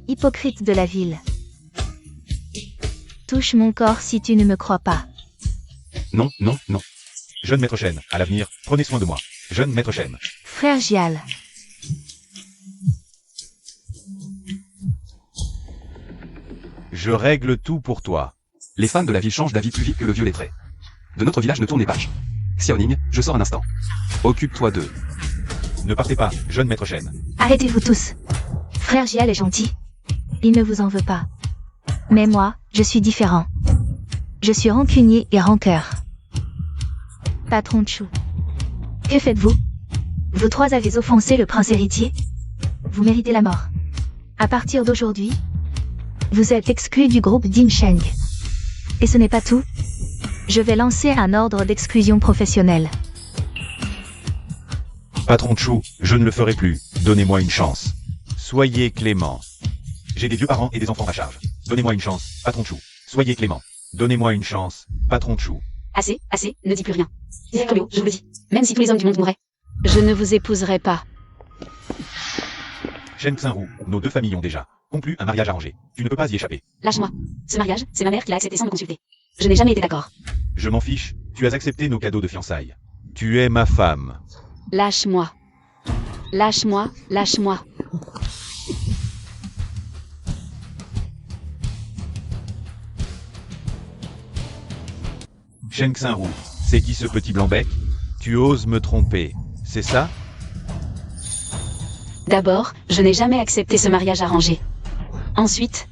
hypocrites de la ville. Touche mon corps si tu ne me crois pas. Non, non, non. Jeune maître Shen, à l'avenir, prenez soin de moi. Jeune maître Shen. Frère Jial. Je règle tout pour toi. Les femmes de la ville changent d'avis plus vite que le vieux lettré. De notre village ne tourne les pages. Xiaoning, je sors un instant. Occupe-toi d'eux. Ne partez pas, jeune maître Shen. Arrêtez-vous tous. Frère Jial est gentil. Il ne vous en veut pas. Mais moi, je suis différent. Je suis rancunier et rancœur. Patron Chu. Que faites-vous? Vous trois avez offensé le prince héritier. Vous méritez la mort. À partir d'aujourd'hui, vous êtes exclus du groupe Dinsheng. Et ce n'est pas tout. Je vais lancer un ordre d'exclusion professionnelle. Patron Chu, je ne le ferai plus. Donnez-moi une chance. Soyez clément. J'ai des vieux parents et des enfants à charge. Donnez-moi une chance, patron Chu. Soyez clément. Donnez-moi une chance, patron Chu. Assez, assez, ne dis plus rien. Directeur Liu, je vous le dis. Même si tous les hommes du monde mouraient. Je ne vous épouserai pas. Shen Xinru, nos deux familles ont déjà conclu un mariage arrangé. Tu ne peux pas y échapper. Lâche-moi. Ce mariage, c'est ma mère qui l'a accepté sans me consulter. Je n'ai jamais été d'accord. Je m'en fiche, tu as accepté nos cadeaux de fiançailles. Tu es ma femme. Lâche-moi. Lâche-moi, lâche-moi. Shen Xinru, c'est qui ce petit blanc-bec? Tu oses me tromper, c'est ça? D'abord, je n'ai jamais accepté ce mariage arrangé. Ensuite,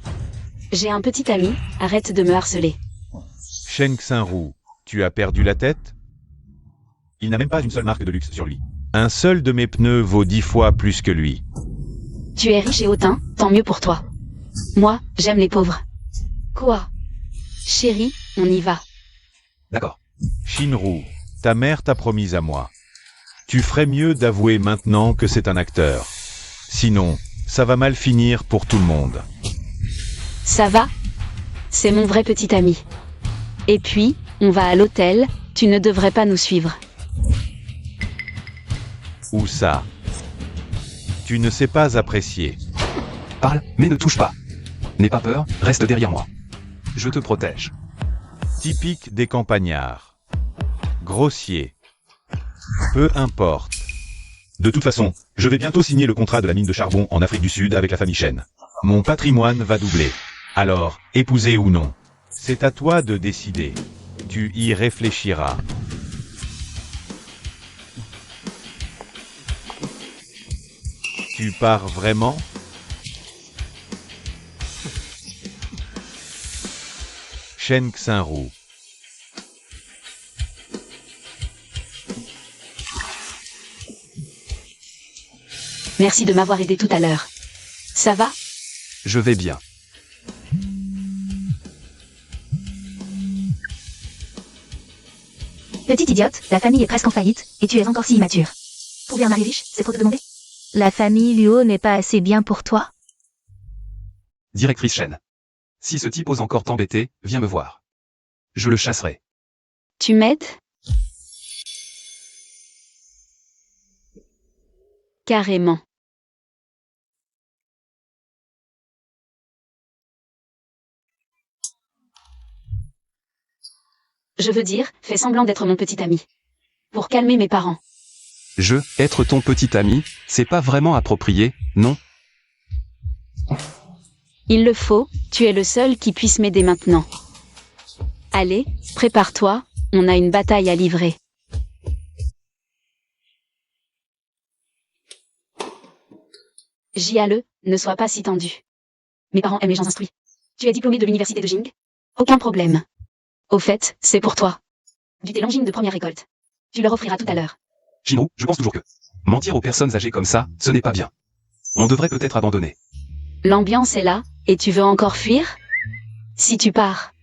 j'ai un petit ami, arrête de me harceler. Shen Xinru, tu as perdu la tête? Il n'a même pas une seule marque de luxe sur lui. Un seul de mes pneus vaut 10 fois plus que lui. Tu es riche et hautain, tant mieux pour toi. Moi, j'aime les pauvres. Quoi? Chérie, on y va. D'accord. Shinru, ta mère t'a promise à moi. Tu ferais mieux d'avouer maintenant que c'est un acteur. Sinon, ça va mal finir pour tout le monde. Ça va? C'est mon vrai petit ami. Et puis, on va à l'hôtel, tu ne devrais pas nous suivre. Où ça? Tu ne sais pas apprécier. Parle, mais ne touche pas. N'aie pas peur, reste derrière moi. Je te protège. Typique des campagnards. Grossier. Peu importe. De toute façon, je vais bientôt signer le contrat de la mine de charbon en Afrique du Sud avec la famille Chen. Mon patrimoine va doubler. Alors, épouser ou non? C'est à toi de décider. Tu y réfléchiras. Tu pars vraiment? Shen Xinru. Merci de m'avoir aidé tout à l'heure. Ça va? Je vais bien. Petite idiote, la famille est presque en faillite, et tu es encore si immature. Pour un mari riche, c'est trop te demander? La famille Luo n'est pas assez bien pour toi? Directrice Chen. Si ce type ose encore t'embêter, viens me voir. Je le chasserai. Tu m'aides? Carrément. Je veux dire, fais semblant d'être mon petit ami. Pour calmer mes parents. Être ton petit ami, c'est pas vraiment approprié, non? Il le faut, tu es le seul qui puisse m'aider maintenant. Allez, prépare-toi, on a une bataille à livrer. Jiale, ne sois pas si tendu. Mes parents aiment les gens instruits. Tu es diplômé de l'université de Jing? Aucun problème. Au fait, c'est pour toi. Du thé Longjing de première récolte. Tu leur offriras tout à l'heure. Shinru, je pense toujours que mentir aux personnes âgées comme ça, ce n'est pas bien. On devrait peut-être abandonner. L'ambiance est là, et tu veux encore fuir? Si tu pars,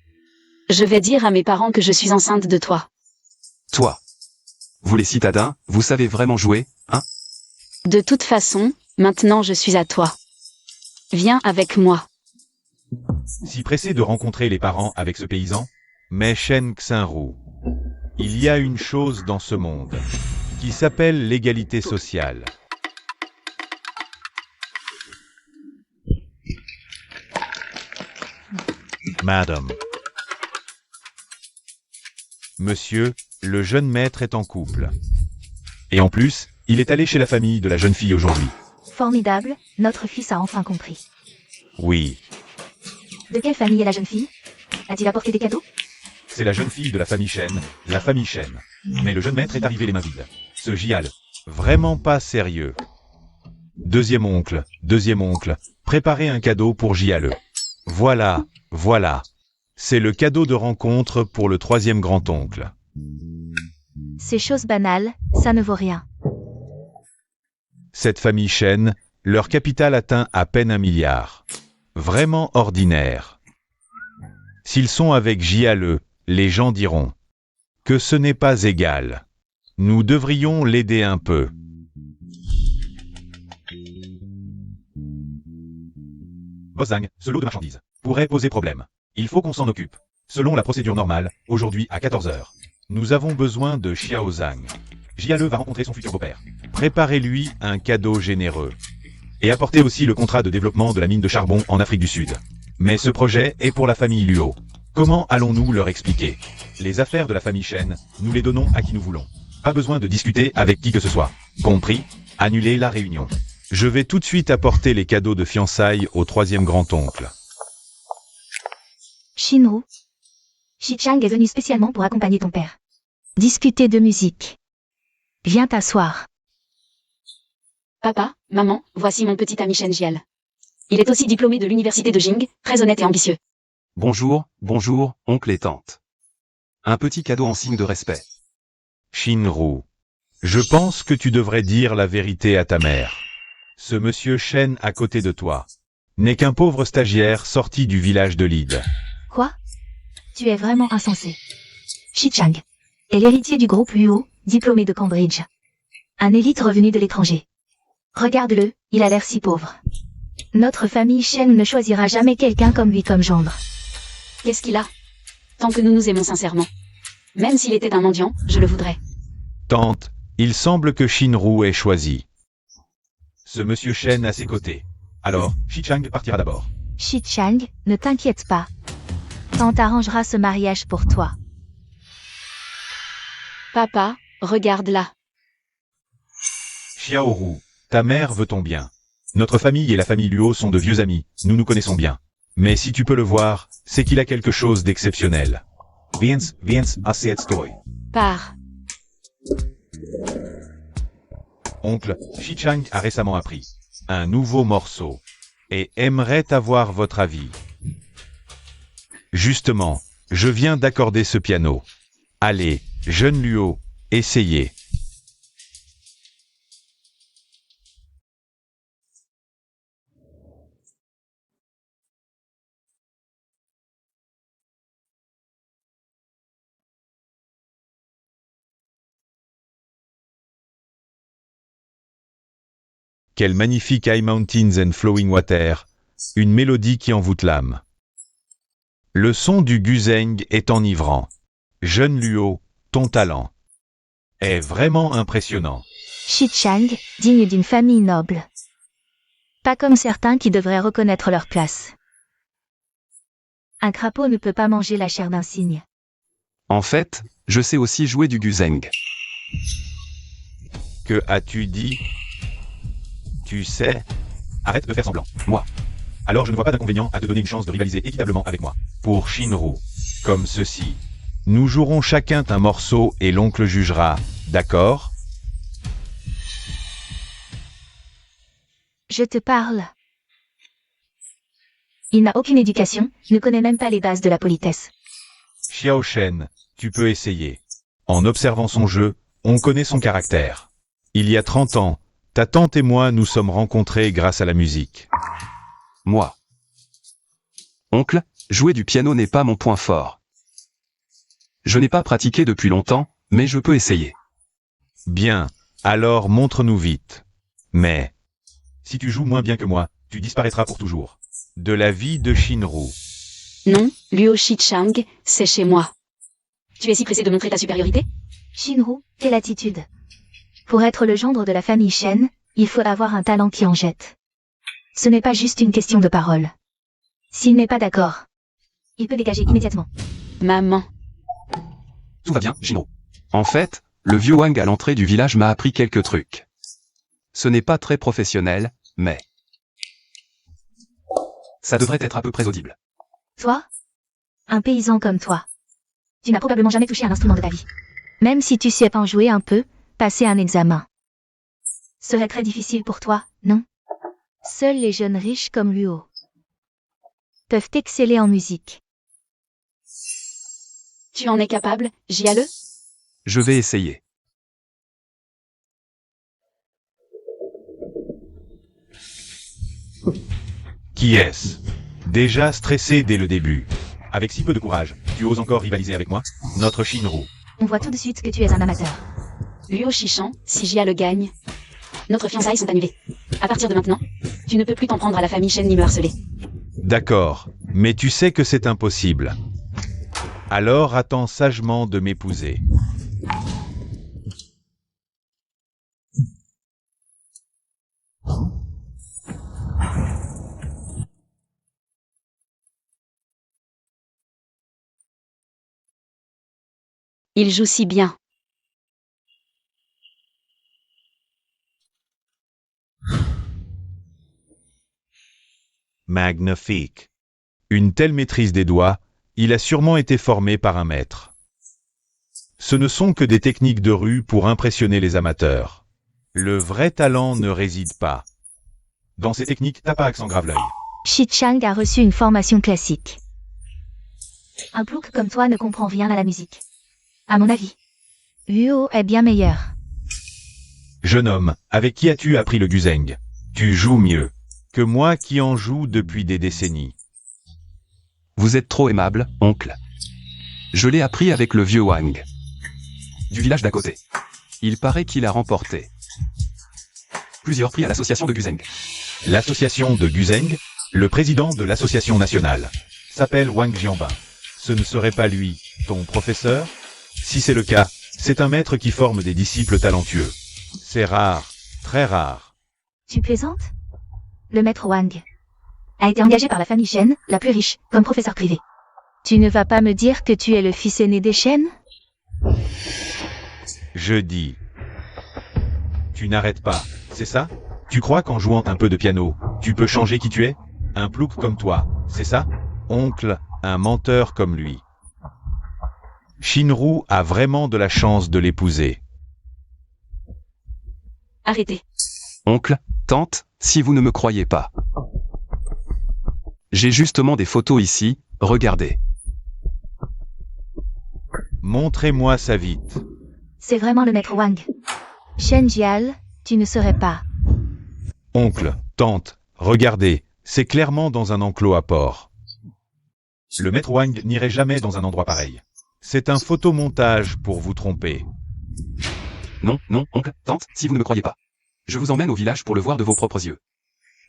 je vais dire à mes parents que je suis enceinte de toi. Toi. Vous les citadins, vous savez vraiment jouer, hein? De toute façon, maintenant je suis à toi. Viens avec moi. Si pressé de rencontrer les parents avec ce paysan? Mais Shen Xinru, il y a une chose dans ce monde qui s'appelle l'égalité sociale. Madame. Monsieur, le jeune maître est en couple. Et en plus, il est allé chez la famille de la jeune fille aujourd'hui. Formidable, notre fils a enfin compris. Oui, De quelle famille est la jeune fille? A-t-il apporté des cadeaux? c'est la jeune fille de la famille Chen, la famille Chen. Mais le jeune maître est arrivé les mains vides. Ce Jial, vraiment pas sérieux. Deuxième oncle, préparez un cadeau pour Jiale. Voilà, voilà. C'est le cadeau de rencontre pour le troisième grand-oncle. Ces choses banales, ça ne vaut rien. Cette famille Chen, leur capital atteint à peine 1 milliard. Vraiment ordinaire. S'ils sont avec Jiale, les gens diront que ce n'est pas égal. Nous devrions l'aider un peu. Bozang, ce lot de marchandises pourrait poser problème. Il faut qu'on s'en occupe. Selon la procédure normale, aujourd'hui à 14 h. Nous avons besoin de Xiaozang. Jiale va rencontrer son futur beau-père. Préparez-lui un cadeau généreux. Et apportez aussi le contrat de développement de la mine de charbon en Afrique du Sud. Mais ce projet est pour la famille Luo. Comment allons-nous leur expliquer? Les affaires de la famille Chen, nous les donnons à qui nous voulons. Pas besoin de discuter avec qui que ce soit. Compris? Annulez la réunion. Je vais tout de suite apporter les cadeaux de fiançailles au troisième grand-oncle. Shinru. Shichang est venu spécialement pour accompagner ton père. Discuter de musique. Viens t'asseoir. Papa, maman, voici mon petit ami Shen Jial. Il est aussi diplômé de l'université de Jing, très honnête et ambitieux. Bonjour, oncle et tante. Un petit cadeau en signe de respect. Shinru. Je pense que tu devrais dire la vérité à ta mère. Ce monsieur Shen à côté de toi n'est qu'un pauvre stagiaire sorti du village de Lide. Quoi? Tu es vraiment insensé. Shichang est l'héritier du groupe Luo, diplômé de Cambridge. Un élite revenu de l'étranger. Regarde-le, il a l'air si pauvre. Notre famille Shen ne choisira jamais quelqu'un comme lui comme gendre. Qu'est-ce qu'il a? Tant que nous nous aimons sincèrement. Même s'il était un mendiant, je le voudrais. Tante, Il semble que Shinru ait choisi. Ce monsieur Shen à ses côtés. Alors, Shichang partira d'abord. Shichang, ne t'inquiète pas. Tante arrangera ce mariage pour toi. Papa, regarde là. Xiaoru, ta mère veut ton bien. Notre famille et la famille Luo sont de vieux amis, nous nous connaissons bien. Mais si tu peux le voir, c'est qu'il a quelque chose d'exceptionnel. Więc aseetstoi. Pars. Oncle, Shichang a récemment appris un nouveau morceau et aimerait avoir votre avis. Justement, je viens d'accorder ce piano. Allez, jeune Luo, essayez. Quel magnifique High Mountains and Flowing Water, une mélodie qui envoûte l'âme. Le son du guzheng est enivrant. Jeune Luo, ton talent est vraiment impressionnant. Shichang, digne d'une famille noble. Pas comme certains qui devraient reconnaître leur place. Un crapaud ne peut pas manger la chair d'un cygne. En fait, je sais aussi jouer du guzheng. Que as-tu dit? Tu sais? Arrête de faire semblant. Moi. Alors je ne vois pas d'inconvénient à te donner une chance de rivaliser équitablement avec moi. Pour Shinru. Comme ceci. Nous jouerons chacun un morceau et l'oncle jugera. D'accord? Je te parle. Il n'a aucune éducation, ne connaît même pas les bases de la politesse. Xiao Shen, tu peux essayer. En observant son jeu, on connaît son caractère. Il y a 30 ans, ta tante et moi nous sommes rencontrés grâce à la musique. Moi. Oncle, jouer du piano n'est pas mon point fort. Je n'ai pas pratiqué depuis longtemps, mais je peux essayer. Bien, alors montre-nous vite. Mais, si tu joues moins bien que moi, tu disparaîtras pour toujours. De la vie de Shinru. Non, Luo Shichang, c'est chez moi. Tu es si pressé de montrer ta supériorité? Shinru, quelle attitude. Pour être le gendre de la famille Shen, il faut avoir un talent qui en jette. Ce n'est pas juste une question de parole. S'il n'est pas d'accord, il peut dégager immédiatement. Maman. Tout va bien, Shinru. En fait, le vieux Wang à l'entrée du village m'a appris quelques trucs. Ce n'est pas très professionnel, mais... ça devrait être à peu près audible. Toi? Un paysan comme toi. Tu n'as probablement jamais touché un instrument de ta vie. Même si tu sais en jouer un peu, passer un examen serait très difficile pour toi, non? Seuls les jeunes riches comme Luo peuvent exceller en musique. Tu en es capable, Jiale? Je vais essayer. Qui est-ce? Déjà stressé dès le début. Avec si peu de courage, tu oses encore rivaliser avec moi? Notre Shinru. On voit tout de suite que tu es un amateur. Luo Shichang, si Jiale gagne, notre fiançailles sont annulées. À partir de maintenant, tu ne peux plus t'en prendre à la famille Shen ni me harceler. D'accord, mais tu sais que c'est impossible. Alors attends sagement de m'épouser. Il joue si bien. Magnifique. Une telle maîtrise des doigts, il a sûrement été formé par un maître. Ce ne sont que des techniques de rue pour impressionner les amateurs. Le vrai talent ne réside pas dans ces techniques, t'as pas accent grave l'œil. Shichang a reçu une formation classique. Un plouc comme toi ne comprend rien à la musique. À mon avis, Luo est bien meilleur. Jeune homme, avec qui as-tu appris le guzheng? Tu joues mieux que moi qui en joue depuis des décennies. Vous êtes trop aimable, oncle. Je l'ai appris avec le vieux Wang. Du village d'à côté. Il paraît qu'il a remporté plusieurs prix à l'association de guzheng. L'association de guzheng, le président de l'association nationale, s'appelle Wang Jianbin. Ce ne serait pas lui, ton professeur? Si c'est le cas, C'est un maître qui forme des disciples talentueux. C'est rare, très rare. Tu plaisantes? Le maître Wang a été engagé par la famille Shen, la plus riche, comme professeur privé. Tu ne vas pas me dire que tu es le fils aîné des Shen? Je dis. Tu n'arrêtes pas, c'est ça? Tu crois qu'en jouant un peu de piano, tu peux changer qui tu es? Un plouc comme toi, c'est ça? Oncle, un menteur comme lui. Shinru a vraiment de la chance de l'épouser. Arrêtez. Oncle, tante, si vous ne me croyez pas. J'ai justement des photos ici, regardez. Montrez-moi ça vite. C'est vraiment le maître Wang. Shen Jial, tu ne serais pas. Oncle, tante, regardez, c'est clairement dans un enclos à porc. Le maître Wang n'irait jamais dans un endroit pareil. C'est un photomontage pour vous tromper. Non, non, oncle, tante, si vous ne me croyez pas. Je vous emmène au village pour le voir de vos propres yeux.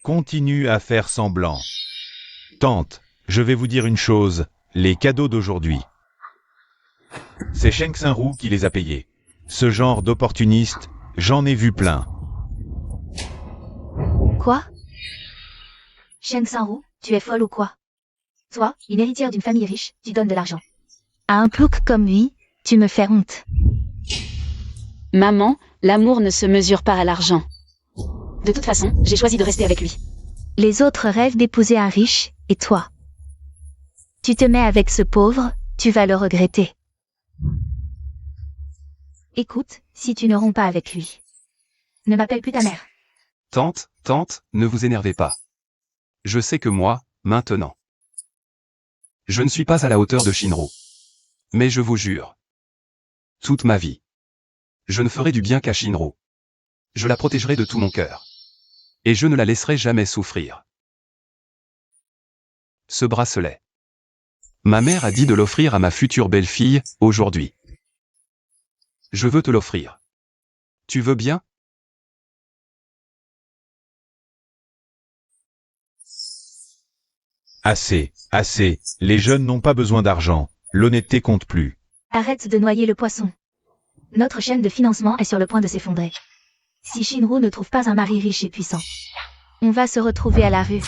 Continue à faire semblant. Tante, je vais vous dire une chose, les cadeaux d'aujourd'hui. C'est Sheng Xinru qui les a payés. Ce genre d'opportuniste, j'en ai vu plein. Quoi? Shen Xinru, tu es folle ou quoi? Toi, une héritière d'une famille riche, tu donnes de l'argent. À un plouc comme lui, tu me fais honte. Maman, l'amour ne se mesure pas à l'argent. De toute façon, j'ai choisi de rester avec lui. Les autres rêvent d'épouser un riche, et toi? Tu te mets avec ce pauvre, tu vas le regretter. Écoute, si tu ne romps pas avec lui, ne m'appelle plus ta mère. Tante, tante, ne vous énervez pas. Je sais que moi, maintenant, je ne suis pas à la hauteur de Shinru. Mais je vous jure, toute ma vie, je ne ferai du bien qu'à Shinru. Je la protégerai de tout mon cœur. Et je ne la laisserai jamais souffrir. Ce bracelet. Ma mère a dit de l'offrir à ma future belle-fille, aujourd'hui. Je veux te l'offrir. Tu veux bien? Assez, assez, les jeunes n'ont pas besoin d'argent, l'honnêteté compte plus. Arrête de noyer le poisson. Notre chaîne de financement est sur le point de s'effondrer. Si Shinru ne trouve pas un mari riche et puissant, on va se retrouver à la rue.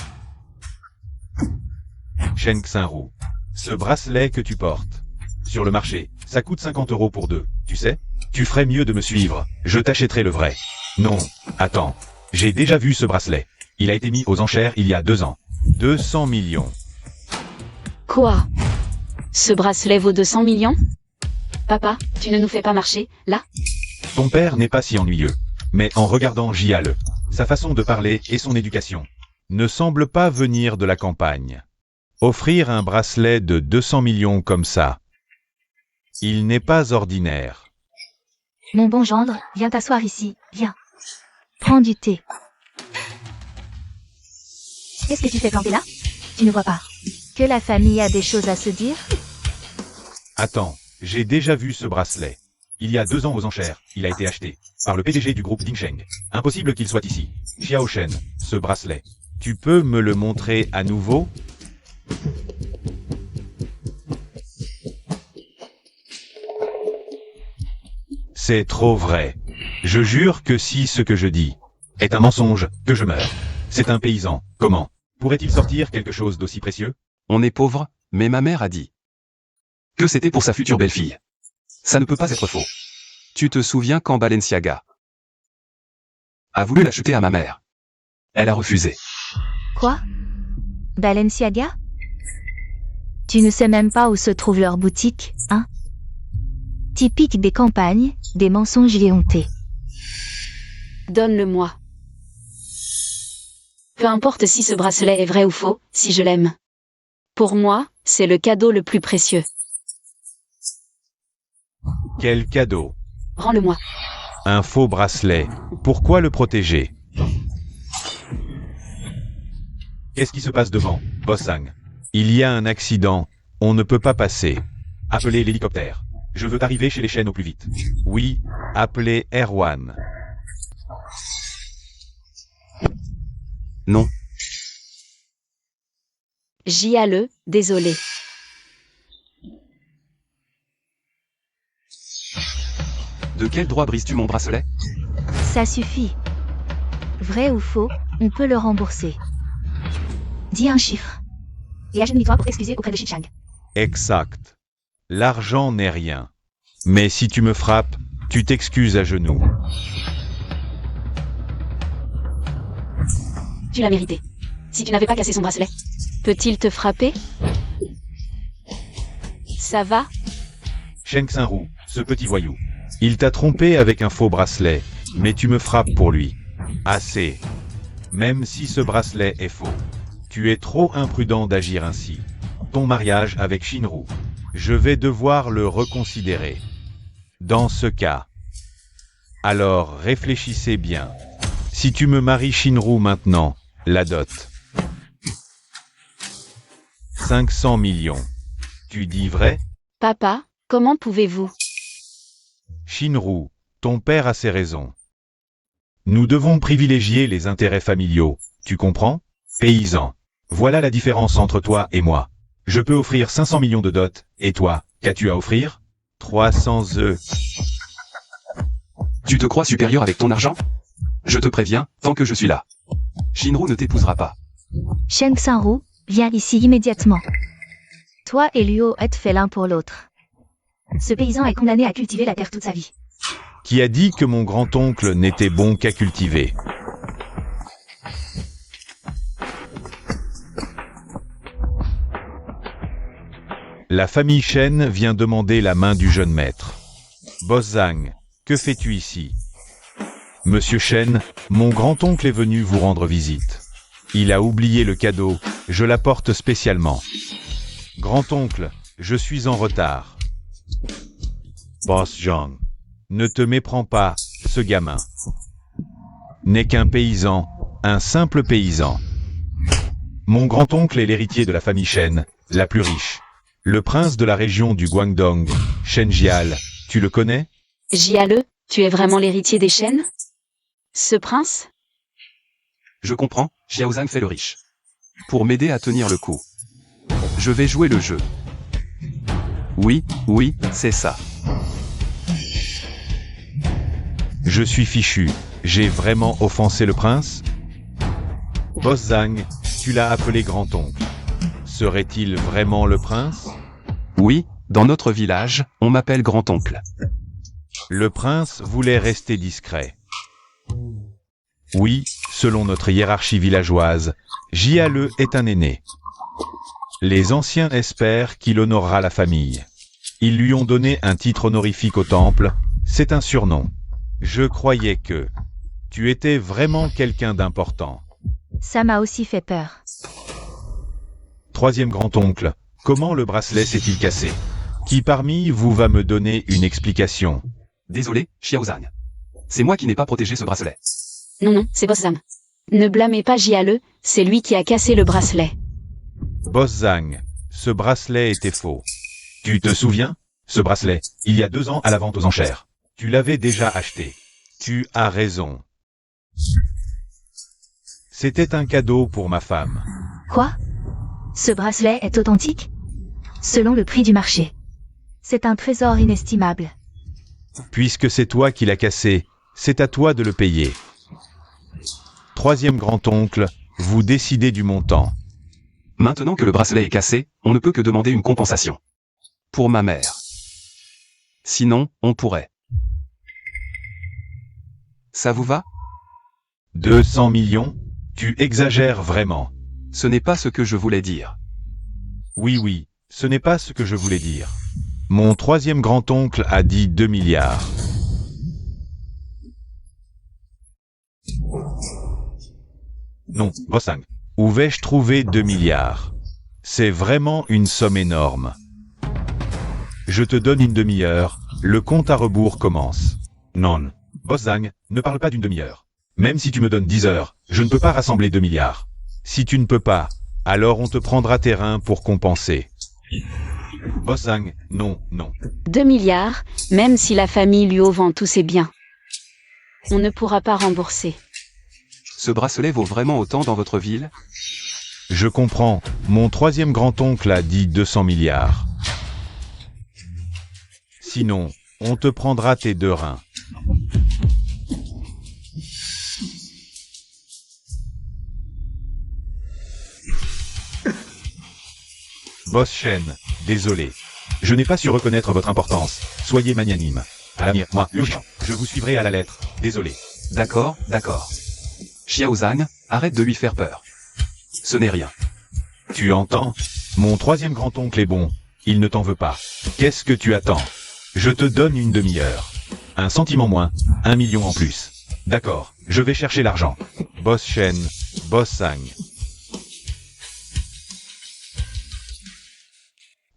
Sheng Xinru, ce bracelet que tu portes, sur le marché, ça coûte 50 € pour deux, tu sais? Tu ferais mieux de me suivre, je t'achèterai le vrai. Non, attends, j'ai déjà vu ce bracelet. Il a été mis aux enchères il y a 2 ans. 200 millions. Quoi? Ce bracelet vaut 200 millions? Papa, tu ne nous fais pas marcher, là? Ton père n'est pas si ennuyeux. Mais en regardant Jiale, sa façon de parler et son éducation ne semble pas venir de la campagne. Offrir un bracelet de 200 millions comme ça, il n'est pas ordinaire. Mon bon gendre, viens t'asseoir ici, viens. Prends du thé. Qu'est-ce que tu fais planter là? Tu ne vois pas que la famille a des choses à se dire? Attends, j'ai déjà vu ce bracelet. Il y a 2 ans aux enchères, il a été acheté par le PDG du groupe Dingsheng. Impossible qu'il soit ici. Xiao Shen, ce bracelet. Tu peux me le montrer à nouveau? C'est trop vrai. Je jure que si ce que je dis est un mensonge, que je meurs. C'est un paysan. Comment pourrait-il sortir quelque chose d'aussi précieux? On est pauvre, mais ma mère a dit que c'était pour sa future belle-fille. Ça ne peut pas être faux. Tu te souviens quand Balenciaga a voulu l'acheter à ma mère? Elle a refusé. Quoi? Balenciaga? Tu ne sais même pas où se trouve leur boutique, hein? Typique des campagnes, des mensonges éhontés. Donne-le-moi. Peu importe si ce bracelet est vrai ou faux, si je l'aime. Pour moi, c'est le cadeau le plus précieux. Quel cadeau! Rends-le-moi. Un faux bracelet. Pourquoi le protéger? Qu'est-ce qui se passe devant, Bossang? Il y a un accident. On ne peut pas passer. Appelez l'hélicoptère. Je veux arriver chez les chaînes au plus vite. Oui, appelez Erwan. Non. Jiale, désolé. De quel droit brises-tu mon bracelet? Ça suffit. Vrai ou faux, on peut le rembourser. Dis un chiffre. Et agenouille-toi pour t'excuser auprès de Shichang. Exact. L'argent n'est rien. Mais si tu me frappes, tu t'excuses à genoux. Tu l'as mérité. Si tu n'avais pas cassé son bracelet. Peut-il te frapper? Ça va? Sheng Xinru, ce petit voyou. Il t'a trompé avec un faux bracelet, mais tu me frappes pour lui. Assez. Même si ce bracelet est faux. Tu es trop imprudent d'agir ainsi. Ton mariage avec Shinru. Je vais devoir le reconsidérer. Dans ce cas. Alors réfléchissez bien. Si tu me maries Shinru maintenant, la dot. 500 millions. Tu dis vrai? Papa, comment pouvez-vous? Shinru, ton père a ses raisons. Nous devons privilégier les intérêts familiaux, tu comprends? Paysan. Voilà la différence entre toi et moi. Je peux offrir 500 millions de dot, et toi, qu'as-tu à offrir? 300 œufs. Tu te crois supérieur avec ton argent? Je te préviens, tant que je suis là. Shinru ne t'épousera pas. Sheng Xinru, viens ici immédiatement. Toi et Luo êtes faits l'un pour l'autre. Ce paysan est condamné à cultiver la terre toute sa vie. Qui a dit que mon grand-oncle n'était bon qu'à cultiver? La famille Shen vient demander la main du jeune maître. Boss Zhang, que fais-tu ici? Monsieur Shen, mon grand-oncle est venu vous rendre visite. Il a oublié le cadeau, je l'apporte spécialement. Grand-oncle, je suis en retard. Boss Zhang, ne te méprends pas, ce gamin. N'est qu'un paysan, un simple paysan. Mon grand-oncle est l'héritier de la famille Shen, la plus riche. Le prince de la région du Guangdong, Shen Jial, tu le connais? Jiale, tu es vraiment l'héritier des Shen? Ce prince? Je comprends, Xiaozhang fait le riche. Pour m'aider à tenir le coup. Je vais jouer le jeu. Oui, c'est ça. Je suis fichu. J'ai vraiment offensé le prince? Boss Zhang, tu l'as appelé grand-oncle. Serait-il vraiment le prince? Oui, dans notre village, on m'appelle grand-oncle. Le prince voulait rester discret. Oui, selon notre hiérarchie villageoise, Jiale est un aîné. Les anciens espèrent qu'il honorera la famille. Ils lui ont donné un titre honorifique au temple, c'est un surnom. Je croyais que tu étais vraiment quelqu'un d'important. Ça m'a aussi fait peur. Troisième grand-oncle, comment le bracelet s'est-il cassé? Qui parmi vous va me donner une explication? Désolé, Xiaozhang. C'est moi qui n'ai pas protégé ce bracelet. Non, c'est Boss Zhang. Ne blâmez pas Jiale, c'est lui qui a cassé le bracelet. Boss Zhang, ce bracelet était faux. Tu te souviens? Ce bracelet, il y a 2 ans à la vente aux enchères. Tu l'avais déjà acheté. Tu as raison. C'était un cadeau pour ma femme. Quoi? Ce bracelet est authentique? Selon le prix du marché. C'est un trésor inestimable. Puisque c'est toi qui l'as cassé, c'est à toi de le payer. Troisième grand-oncle, vous décidez du montant. Maintenant que le bracelet est cassé, on ne peut que demander une compensation. Pour ma mère. Sinon, on pourrait. Ça vous va? 200 millions? Tu exagères vraiment. Ce n'est pas ce que je voulais dire. Oui, ce n'est pas ce que je voulais dire. Mon troisième grand-oncle a dit 2 milliards. Non, Boss Zhang. Où vais-je trouver 2 milliards? C'est vraiment une somme énorme. Je te donne une demi-heure, le compte à rebours commence. Non. Boss Zhang, ne parle pas d'une demi-heure. Même si tu me donnes 10 heures, je ne peux pas rassembler 2 milliards. Si tu ne peux pas, alors on te prendra tes reins pour compenser. Boss Zhang, non. 2 milliards, même si la famille lui vend tous ses biens. On ne pourra pas rembourser. Ce bracelet vaut vraiment autant dans votre ville? Je comprends, mon troisième grand-oncle a dit 200 milliards. Sinon, on te prendra tes 2 reins. Boss Shen, désolé. Je n'ai pas su reconnaître votre importance. Soyez magnanime. À l'avenir, moi, Liu Xiao, je vous suivrai à la lettre. Désolé. D'accord, d'accord. Xiaozang, arrête de lui faire peur. Ce n'est rien. Tu entends? Mon troisième grand-oncle est bon. Il ne t'en veut pas. Qu'est-ce que tu attends? Je te donne une demi-heure. 1 centime en moins, 1 million en plus. D'accord, je vais chercher l'argent. Boss Shen, Boss Sang.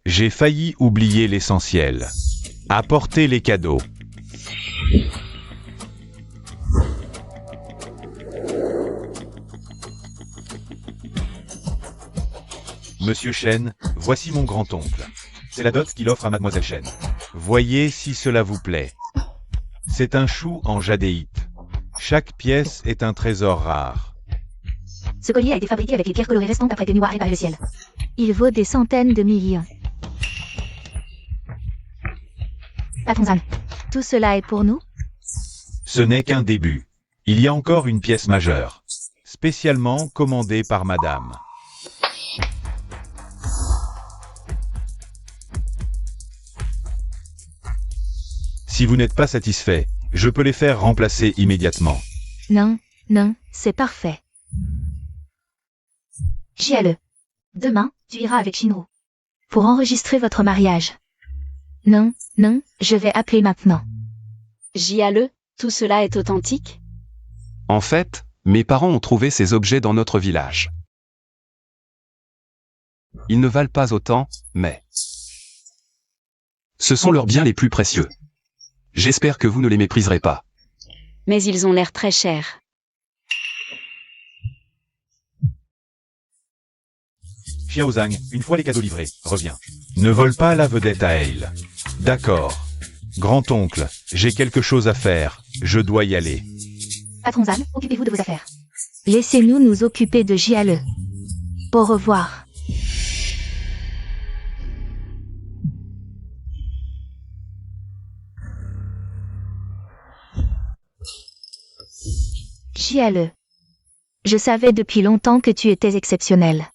J'ai failli oublier l'essentiel. Apporter les cadeaux. Monsieur Shen, voici mon grand-oncle. C'est la dot qu'il offre à Mademoiselle Shen. Voyez si cela vous plaît. C'est un chou en jadéite. Chaque pièce est un trésor rare. Ce collier a été fabriqué avec les pierres colorées restantes après que Nuwa réparé le ciel. Il vaut des centaines de millions. Patron Zan, tout cela est pour nous? Ce n'est qu'un début. Il y a encore une pièce majeure. Spécialement commandée par Madame. Si vous n'êtes pas satisfait, je peux les faire remplacer immédiatement. Non, non, c'est parfait. Jiale. Demain, tu iras avec Shinru. Pour enregistrer votre mariage. Non, non, je vais appeler maintenant. Jiale, tout cela est authentique? En fait, mes parents ont trouvé ces objets dans notre village. Ils ne valent pas autant, mais... ce sont leurs biens les plus précieux. J'espère que vous ne les mépriserez pas. Mais ils ont l'air très chers. Xiaozang, une fois les cadeaux livrés, reviens. Ne vole pas la vedette à Hale. D'accord. Grand-oncle, j'ai quelque chose à faire. Je dois y aller. Patron Zan, occupez-vous de vos affaires. Laissez-nous nous occuper de Jiale. Au revoir. Jiale. Je savais depuis longtemps que tu étais exceptionnel.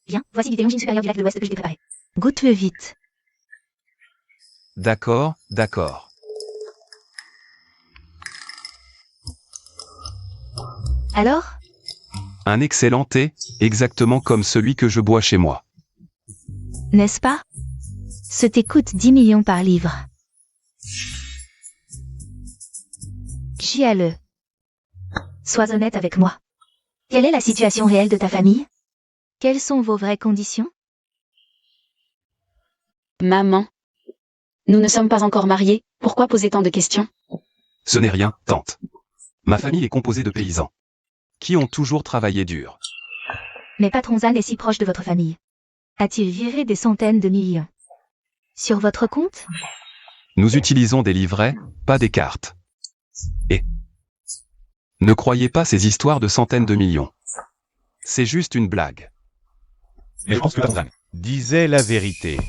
Bien, voici l'idée longine supérieure du lac de l'Ouest que je t'ai préparé. Goûte-le vite. D'accord, d'accord. Alors? Un excellent thé, exactement comme celui que je bois chez moi. N'est-ce pas? Ce thé coûte 10 millions par livre. Jiale. Sois honnête avec moi. Quelle est la situation réelle de ta famille? Quelles sont vos vraies conditions? Maman. Nous ne sommes pas encore mariés, pourquoi poser tant de questions? Ce n'est rien, tante. Ma famille est composée de paysans. Qui ont toujours travaillé dur. Mais Patron Zan est si proche de votre famille. A-t-il viré des centaines de millions? Sur votre compte? Nous utilisons des livrets, pas des cartes. Et ne croyez pas ces histoires de centaines de millions. C'est juste une blague. Mais je pense que Patron Zang disait la vérité.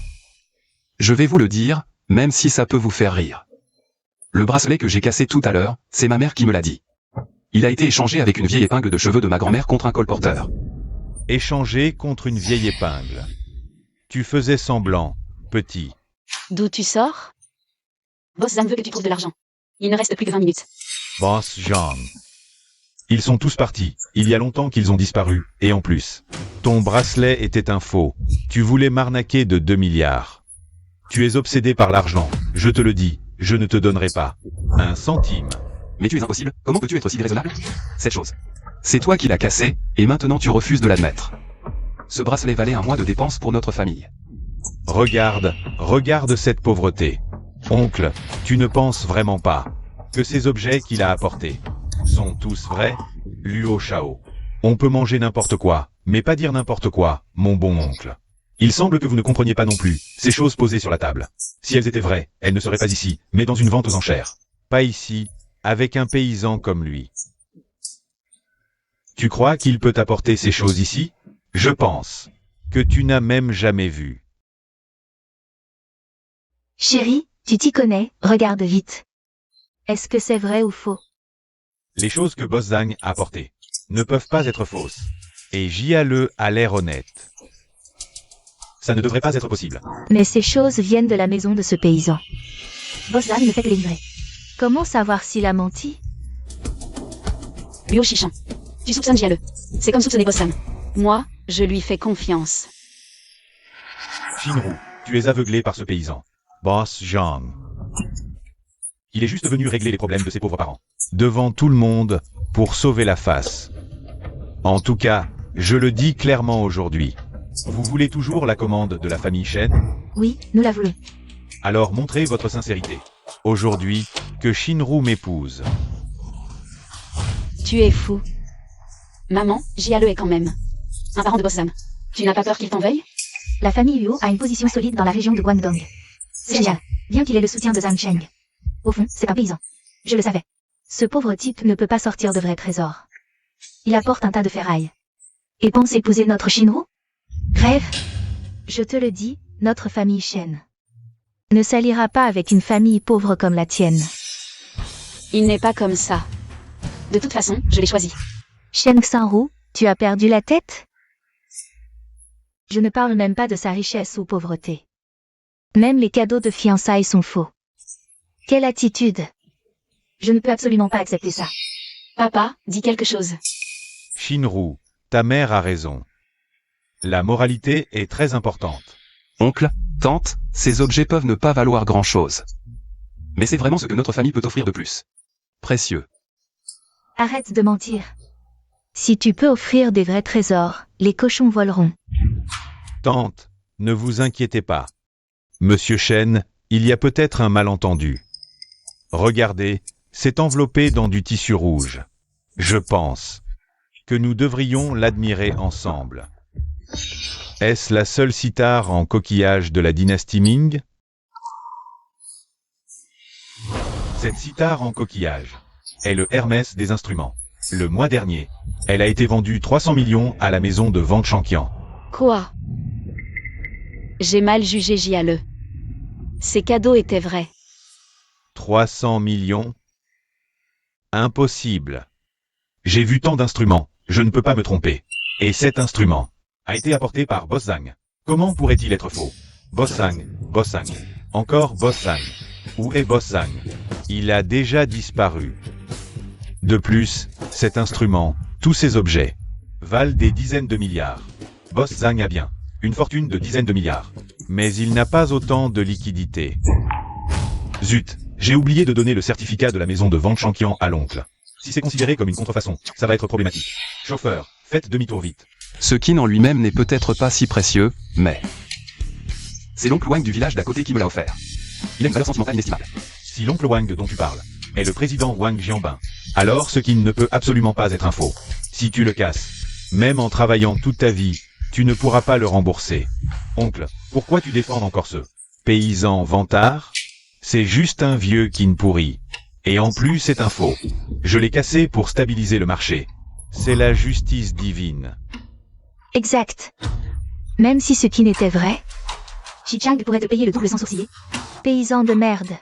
Je vais vous le dire, même si ça peut vous faire rire. Le bracelet que j'ai cassé tout à l'heure, c'est ma mère qui me l'a dit. Il a été échangé avec une vieille épingle de cheveux de ma grand-mère contre un colporteur. Échangé contre une vieille épingle. Tu faisais semblant, petit. D'où tu sors? Boss Zan veut que tu trouves de l'argent. Il ne reste plus que 20 minutes. Boss Zhang. Ils sont tous partis. Il y a longtemps qu'ils ont disparu. Et en plus, ton bracelet était un faux. Tu voulais m'arnaquer de 2 milliards. Tu es obsédé par l'argent. Je te le dis, je ne te donnerai pas 1 centime. Mais tu es impossible, comment peux-tu être aussi déraisonnable? Cette chose. C'est toi qui l'as cassé, et maintenant tu refuses de l'admettre. Ce bracelet valait un mois de dépenses pour notre famille. Regarde, regarde cette pauvreté. Oncle, tu ne penses vraiment pas que ces objets qu'il a apportés sont tous vrais? Luo Shao. On peut manger n'importe quoi, mais pas dire n'importe quoi, mon bon oncle. Il semble que vous ne compreniez pas non plus ces choses posées sur la table. Si elles étaient vraies, elles ne seraient pas ici, mais dans une vente aux enchères. Pas ici, avec un paysan comme lui. Tu crois qu'il peut apporter ces choses ici? Je pense que tu n'as même jamais vu. Chérie, tu t'y connais, regarde vite. Est-ce que c'est vrai ou faux? Les choses que Boss Zhang a apportées ne peuvent pas être fausses. Et Jiale a l'air honnête. Ça ne devrait pas être possible. Mais ces choses viennent de la maison de ce paysan. Bossam ne fait que les livrer. Comment savoir s'il a menti? Luo Shichan. Tu soupçonnes Jiale. C'est comme soupçonner Bossam. Moi, je lui fais confiance. Shinru, tu es aveuglé par ce paysan. Boss Zhang. Il est juste venu régler les problèmes de ses pauvres parents. Devant tout le monde, pour sauver la face. En tout cas, je le dis clairement aujourd'hui. Vous voulez toujours la commande de la famille Shen? Oui, nous la voulons. Alors montrez votre sincérité. Aujourd'hui, que Shinru m'épouse. Tu es fou. Maman, Jiale est quand même un parent de Bossam. Tu n'as pas peur qu'il t'en veuille? La famille Luo a une position solide dans la région de Guangdong. C'est génial, bien qu'il ait le soutien de Zhang Cheng. Au fond, c'est un paysan. Je le savais. Ce pauvre type ne peut pas sortir de vrais trésors. Il apporte un tas de ferraille. Et pense épouser notre Shinru? Rêve. Je te le dis, notre famille Shen ne s'alliera pas avec une famille pauvre comme la tienne. Il n'est pas comme ça. De toute façon, je l'ai choisi. Shen Xinru, tu as perdu la tête? Je ne parle même pas de sa richesse ou pauvreté. Même les cadeaux de fiançailles sont faux. Quelle attitude! Je ne peux absolument pas accepter ça. Papa, dis quelque chose. Shinru, ta mère a raison. La moralité est très importante. Oncle, tante, ces objets peuvent ne pas valoir grand-chose. Mais c'est vraiment ce que notre famille peut offrir de plus. Précieux. Arrête de mentir. Si tu peux offrir des vrais trésors, les cochons voleront. Tante, ne vous inquiétez pas. Monsieur Shen, il y a peut-être un malentendu. Regardez, c'est enveloppé dans du tissu rouge. Je pense que nous devrions l'admirer ensemble. Est-ce la seule cithare en coquillage de la dynastie Ming? Cette cithare en coquillage est le Hermès des instruments. Le mois dernier, elle a été vendue 300 millions à la maison de Wang Shanqian. Quoi? J'ai mal jugé Jiale. Ces cadeaux étaient vrais. 300 millions? Impossible. J'ai vu tant d'instruments, je ne peux pas me tromper. Et cet instrument a été apporté par Boss Zhang. Comment pourrait-il être faux? Boss Zhang, encore Boss Zhang. Où est Boss Zhang? Il a déjà disparu. De plus, cet instrument, tous ces objets, valent des dizaines de milliards. Boss Zhang a bien une fortune de dizaines de milliards. Mais il n'a pas autant de liquidités. Zut, j'ai oublié de donner le certificat de la maison de Wang Shanqian à l'oncle. Si c'est considéré comme une contrefaçon, ça va être problématique. Chauffeur, faites demi-tour vite. Ce kin en lui-même n'est peut-être pas si précieux, mais... C'est l'oncle Wang du village d'à côté qui me l'a offert. Il a une valeur sentimentale inestimable. Si l'oncle Wang dont tu parles est le président Wang Jianbin, alors ce qui ne peut absolument pas être un faux. Si tu le casses, même en travaillant toute ta vie, tu ne pourras pas le rembourser. Oncle, pourquoi tu défends encore ce paysan vantard? C'est juste un vieux kin pourri. Et en plus c'est un faux. Je l'ai cassé pour stabiliser le marché. C'est la justice divine. Exact. Même si ce qui n'était vrai, Shichang pourrait te payer le double sans sourciller. Paysan de merde.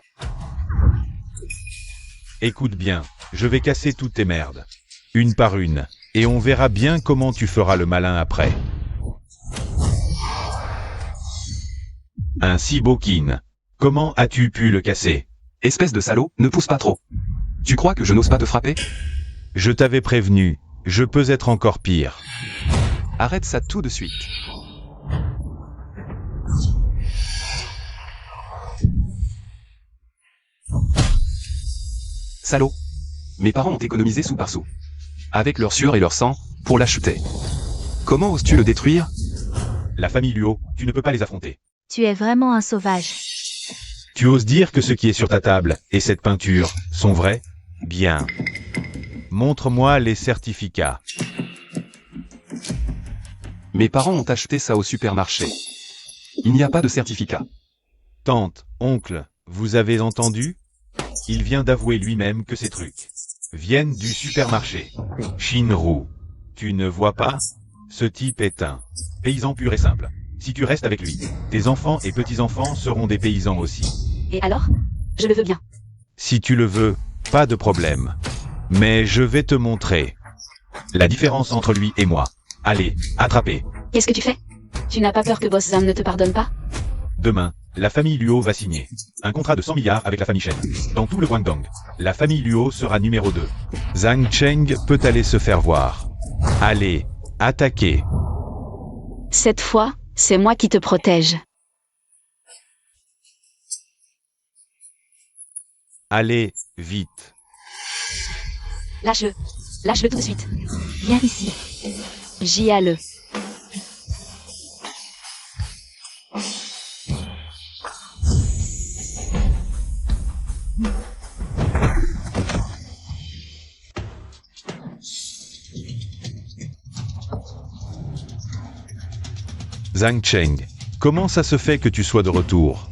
Écoute bien, je vais casser toutes tes merdes. Une par une. Et on verra bien comment tu feras le malin après. Un si beau kin. Comment as-tu pu le casser? Espèce de salaud, ne pousse pas trop. Tu crois que je n'ose pas te frapper? Je t'avais prévenu, je peux être encore pire. Arrête ça tout de suite. Salaud. Mes parents ont économisé sou par sou. Avec leur sueur et leur sang, pour l'acheter. Comment oses-tu le détruire? La famille Luo, tu ne peux pas les affronter. Tu es vraiment un sauvage. Tu oses dire que ce qui est sur ta table et cette peinture sont vrais? Bien. Montre-moi les certificats. Mes parents ont acheté ça au supermarché. Il n'y a pas de certificat. Tante, oncle, vous avez entendu? Il vient d'avouer lui-même que ces trucs viennent du supermarché. Shinru, tu ne vois pas? Ce type est un paysan pur et simple. Si tu restes avec lui, tes enfants et petits-enfants seront des paysans aussi. Et alors? Je le veux bien. Si tu le veux, pas de problème. Mais je vais te montrer la différence entre lui et moi. Allez, attrapez. Qu'est-ce que tu fais? Tu n'as pas peur que Boss Zhang ne te pardonne pas? Demain, la famille Luo va signer un contrat de 100 milliards avec la famille Shen. Dans tout le Guangdong, la famille Luo sera numéro 2. Zhang Cheng peut aller se faire voir. Allez, attaquez. Cette fois, c'est moi qui te protège. Allez, vite. Lâche-le. Lâche-le tout de suite. Viens ici. J'y alle. Zhang Cheng, comment ça se fait que tu sois de retour?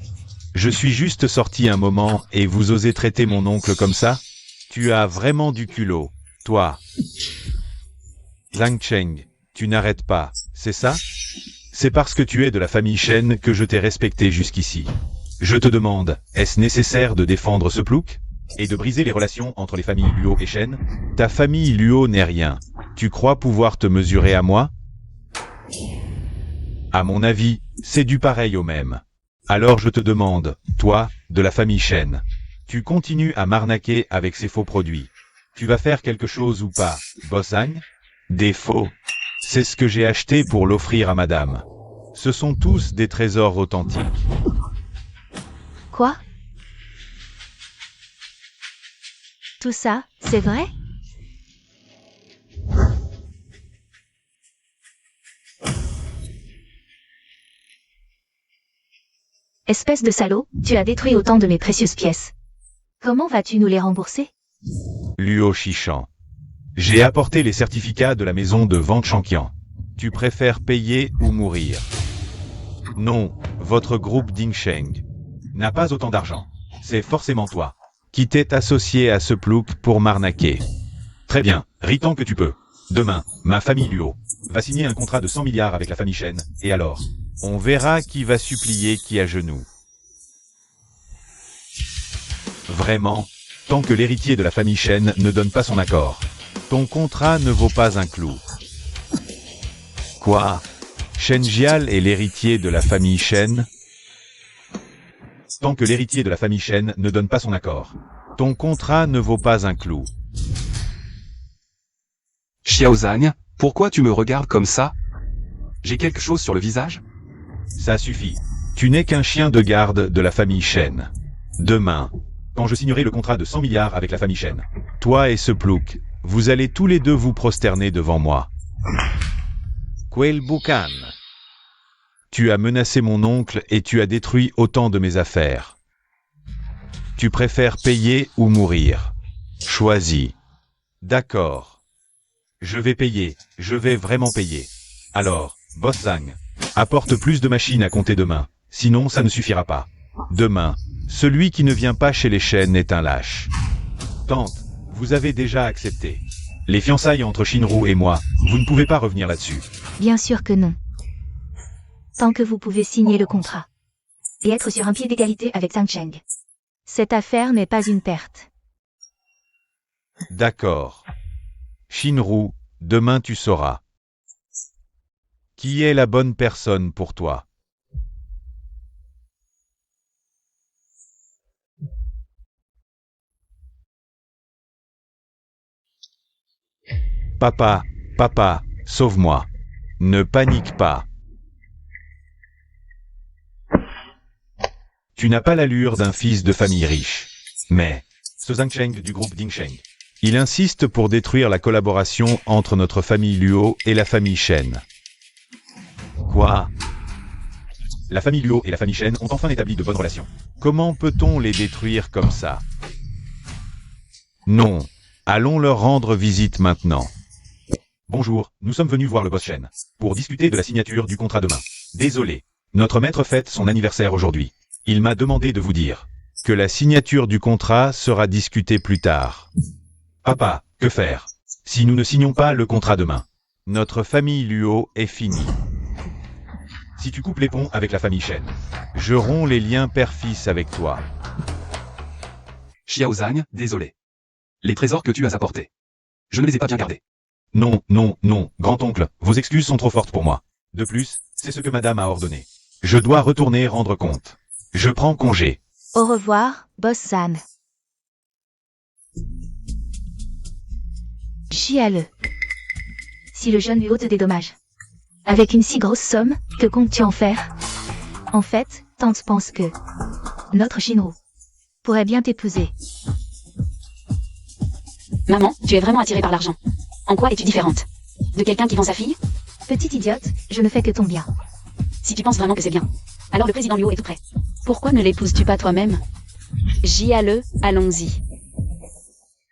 Je suis juste sorti un moment et vous osez traiter mon oncle comme ça? Tu as vraiment du culot, toi. Zhang Cheng, tu n'arrêtes pas, c'est ça? C'est parce que tu es de la famille Shen que je t'ai respecté jusqu'ici. Je te demande, est-ce nécessaire de défendre ce plouc? Et de briser les relations entre les familles Luo et Shen? Ta famille Luo n'est rien. Tu crois pouvoir te mesurer à moi? À mon avis, c'est du pareil au même. Alors je te demande, toi, de la famille Shen, tu continues à m'arnaquer avec ces faux produits. Tu vas faire quelque chose ou pas, Boss Zhang? Des faux. C'est ce que j'ai acheté pour l'offrir à madame. Ce sont tous des trésors authentiques. Quoi? Tout ça, c'est vrai? Espèce de salaud, tu as détruit autant de mes précieuses pièces. Comment vas-tu nous les rembourser? Luo Shishan. J'ai apporté les certificats de la maison de vente Shanqian. Tu préfères payer ou mourir? Non, votre groupe Dingsheng n'a pas autant d'argent. C'est forcément toi qui t'es associé à ce plouc pour m'arnaquer. Très bien, ris tant que tu peux. Demain, ma famille Luo va signer un contrat de 100 milliards avec la famille Shen, et alors, on verra qui va supplier qui à genoux. Vraiment, tant que l'héritier de la famille Shen ne donne pas son accord, ton contrat ne vaut pas un clou. Quoi? Shen Jial est l'héritier de la famille Shen? Tant que l'héritier de la famille Shen ne donne pas son accord, ton contrat ne vaut pas un clou. Xiao Zhang, pourquoi tu me regardes comme ça? J'ai quelque chose sur le visage? Ça suffit. Tu n'es qu'un chien de garde de la famille Shen. Demain, quand je signerai le contrat de 100 milliards avec la famille Shen, toi et ce plouc, vous allez tous les deux vous prosterner devant moi. Quel boucan. Tu as menacé mon oncle et tu as détruit autant de mes affaires. Tu préfères payer ou mourir? Choisis. D'accord. Je vais payer, je vais vraiment payer. Alors, Boss Zhang, apporte plus de machines à compter demain, sinon ça ne suffira pas. Demain, celui qui ne vient pas chez les Shen est un lâche. Tante, vous avez déjà accepté. Les fiançailles entre Shinru et moi, vous ne pouvez pas revenir là-dessus. Bien sûr que non. Tant que vous pouvez signer le contrat. Et être sur un pied d'égalité avec Zhang Cheng. Cette affaire n'est pas une perte. D'accord. Shinru, demain tu sauras. Qui est la bonne personne pour toi? Papa, papa, sauve-moi. Ne panique pas. Tu n'as pas l'allure d'un fils de famille riche. Mais, ce Zhang Cheng du groupe Dingsheng, il insiste pour détruire la collaboration entre notre famille Luo et la famille Shen. Quoi? La famille Luo et la famille Shen ont enfin établi de bonnes relations. Comment peut-on les détruire comme ça? Non. Allons leur rendre visite maintenant. Bonjour, nous sommes venus voir le boss Shen pour discuter de la signature du contrat demain. Désolé, notre maître fête son anniversaire aujourd'hui. Il m'a demandé de vous dire que la signature du contrat sera discutée plus tard. Papa, que faire si nous ne signons pas le contrat demain? Notre famille Luo est finie. Si tu coupes les ponts avec la famille Shen, je romps les liens père-fils avec toi. Xiao Zhang, désolé. Les trésors que tu as apportés, je ne les ai pas bien gardés. Non, non, non, grand-oncle, vos excuses sont trop fortes pour moi. De plus, c'est ce que madame a ordonné. Je dois retourner rendre compte. Je prends congé. Au revoir, boss Sam. Chiale. Si le jeune lui ôte des dommages. Avec une si grosse somme, que comptes-tu en faire? En fait, tante pense que notre Shinru pourrait bien t'épouser. Maman, tu es vraiment attirée par l'argent. En quoi es-tu différente? De quelqu'un qui vend sa fille? Petite idiote, je ne fais que ton bien. Si tu penses vraiment que c'est bien. Alors le président Luo est tout prêt. Pourquoi ne l'épouses-tu pas toi-même? Jiale, allons-y.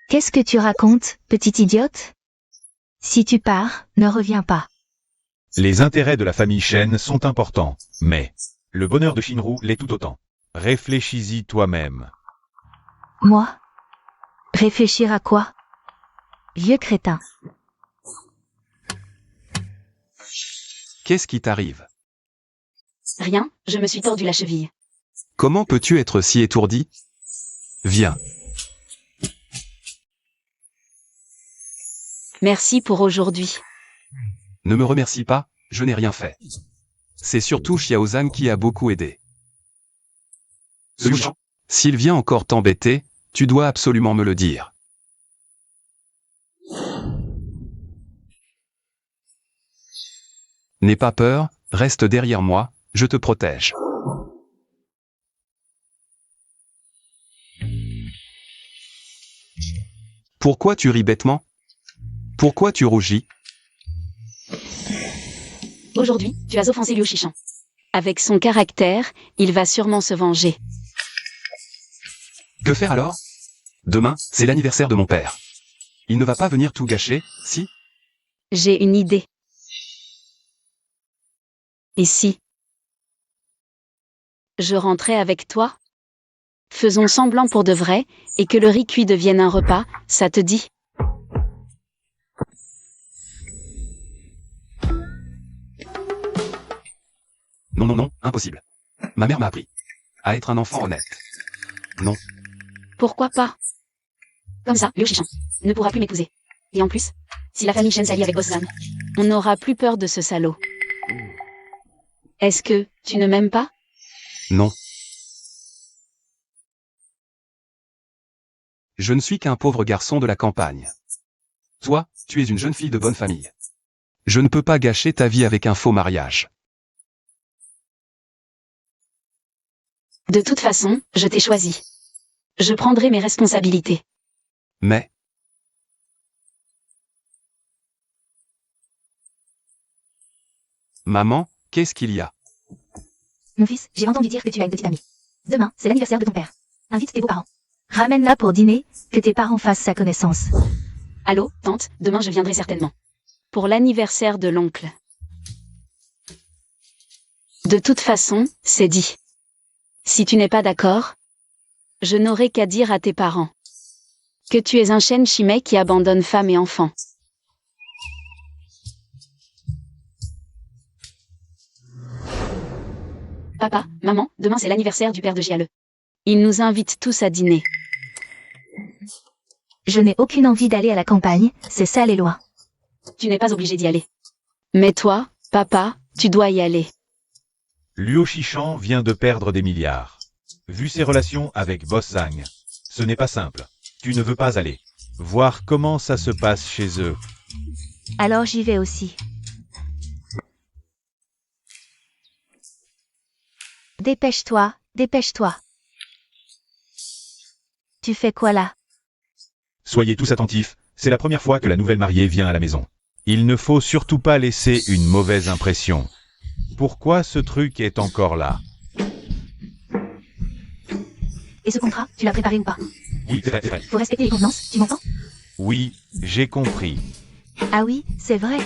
Qu'est-ce que tu racontes, petite idiote? Si tu pars, ne reviens pas. Les intérêts de la famille Shen sont importants, mais le bonheur de Shinru l'est tout autant. Réfléchis-y toi-même. Moi? Réfléchir à quoi? Vieux crétin. Qu'est-ce qui t'arrive? Rien, je me suis tordu la cheville. Comment peux-tu être si étourdi? Viens. Merci pour aujourd'hui. Ne me remercie pas, je n'ai rien fait. C'est surtout Xiaozan qui a beaucoup aidé. Sujan, s'il vient encore t'embêter, tu dois absolument me le dire. N'aie pas peur, reste derrière moi, je te protège. Pourquoi tu ris bêtement? Pourquoi tu rougis? Aujourd'hui, tu as offensé Liu Shishan. Avec son caractère, il va sûrement se venger. Que faire alors? Demain, c'est l'anniversaire de mon père. Il ne va pas venir tout gâcher, si? J'ai une idée. Et si je rentrais avec toi? Faisons semblant pour de vrai, et que le riz cuit devienne un repas, ça te dit? Non, non, non, impossible. Ma mère m'a appris à être un enfant honnête. Non. Pourquoi pas? Comme ça, Liu Shishan ne pourra plus m'épouser. Et en plus, si la famille Shen s'allie avec Boss Zan, on n'aura plus peur de ce salaud. Est-ce que tu ne m'aimes pas? Non. Je ne suis qu'un pauvre garçon de la campagne. Toi, tu es une jeune fille de bonne famille. Je ne peux pas gâcher ta vie avec un faux mariage. De toute façon, je t'ai choisi. Je prendrai mes responsabilités. Mais, maman, qu'est-ce qu'il y a? Mon fils, j'ai entendu dire que tu as une petite amie. Demain, c'est l'anniversaire de ton père. Invite tes beaux-parents. Ramène-la pour dîner, que tes parents fassent sa connaissance. Allô, tante, demain je viendrai certainement. Pour l'anniversaire de l'oncle. De toute façon, c'est dit. Si tu n'es pas d'accord, je n'aurai qu'à dire à tes parents que tu es un Shen Shimei qui abandonne femme et enfant. Papa, maman, demain c'est l'anniversaire du père de Jiale. Il nous invite tous à dîner. Je n'ai aucune envie d'aller à la campagne, c'est ça les lois. Tu n'es pas obligé d'y aller. Mais toi, papa, tu dois y aller. Luo Shishan vient de perdre des milliards. Vu ses relations avec Boss Zhang, ce n'est pas simple. Tu ne veux pas aller. Voir comment ça se passe chez eux. Alors j'y vais aussi. Dépêche-toi, dépêche-toi. Tu fais quoi là? Soyez tous attentifs, c'est la première fois que la nouvelle mariée vient à la maison. Il ne faut surtout pas laisser une mauvaise impression. Pourquoi ce truc est encore là? Et ce contrat, tu l'as préparé ou pas? Oui, c'est vrai. Faut respecter les convenances, tu m'entends? Oui, j'ai compris. Ah oui, c'est vrai.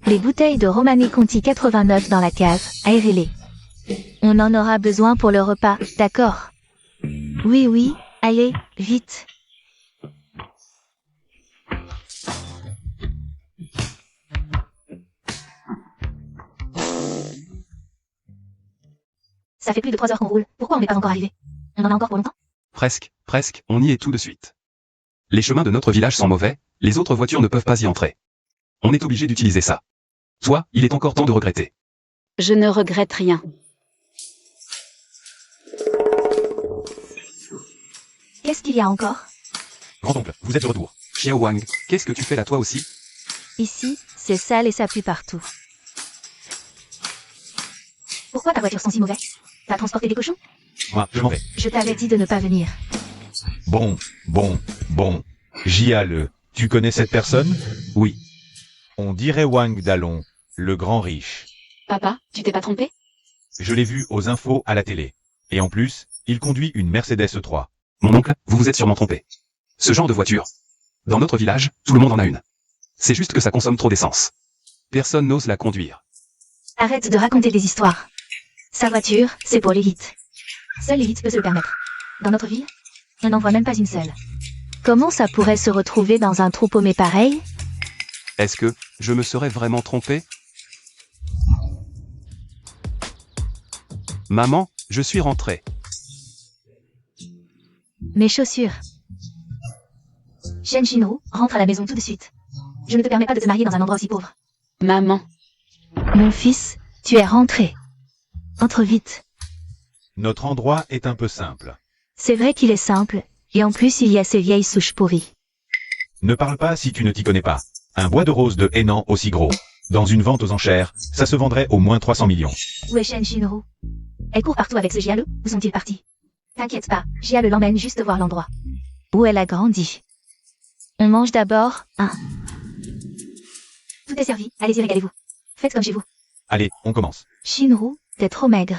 Les bouteilles de Romanée Conti 89 dans la cave, aérez-les. On en aura besoin pour le repas, d'accord? Oui, oui, allez, vite. Ça fait plus de 3 heures qu'on roule, pourquoi on n'est pas encore arrivé? On en a encore pour longtemps? Presque, on y est tout de suite. Les chemins de notre village sont mauvais, les autres voitures ne peuvent pas y entrer. On est obligé d'utiliser ça. Toi, il est encore temps de regretter. Je ne regrette rien. Qu'est-ce qu'il y a encore? Grand-oncle, vous êtes de retour. Xiao Wang, qu'est-ce que tu fais là toi aussi? Ici, c'est sale et ça pue partout. Pourquoi ta voiture sent si mauvais? T'as transporté des cochons? Moi, je m'en vais. Je t'avais dit de ne pas venir. Bon. Jiale, tu connais cette personne? Oui. On dirait Wang Dalong, le grand riche. Papa, tu t'es pas trompé? Je l'ai vu aux infos à la télé. Et en plus, il conduit une Mercedes E3. Mon oncle, vous vous êtes sûrement trompé. Ce genre de voiture. Dans notre village, tout le monde en a une. C'est juste que ça consomme trop d'essence. Personne n'ose la conduire. Arrête de raconter des histoires. Sa voiture, c'est pour l'élite. Seule l'élite peut se le permettre. Dans notre ville, on n'en voit même pas une seule. Comment ça pourrait se retrouver dans un trou paumé pareil? Est-ce que je me serais vraiment trompé? Maman, je suis rentré. Mes chaussures. Shen Shinru, rentre à la maison tout de suite. Je ne te permets pas de te marier dans un endroit aussi pauvre. Maman. Mon fils, tu es rentré. Entre vite. Notre endroit est un peu simple. C'est vrai qu'il est simple, et en plus il y a ces vieilles souches pourries. Ne parle pas si tu ne t'y connais pas. Un bois de rose de Henan aussi gros. Dans une vente aux enchères, ça se vendrait au moins 300 millions. Où est Shen Shinru? Elle court partout avec ce Jiale, où sont-ils partis? T'inquiète pas, Jiale l'emmène juste voir l'endroit. Où elle a grandi. On mange d'abord, hein. Tout est servi, allez-y régalez-vous. Faites comme chez vous. Allez, on commence. Shinru, t'es trop maigre.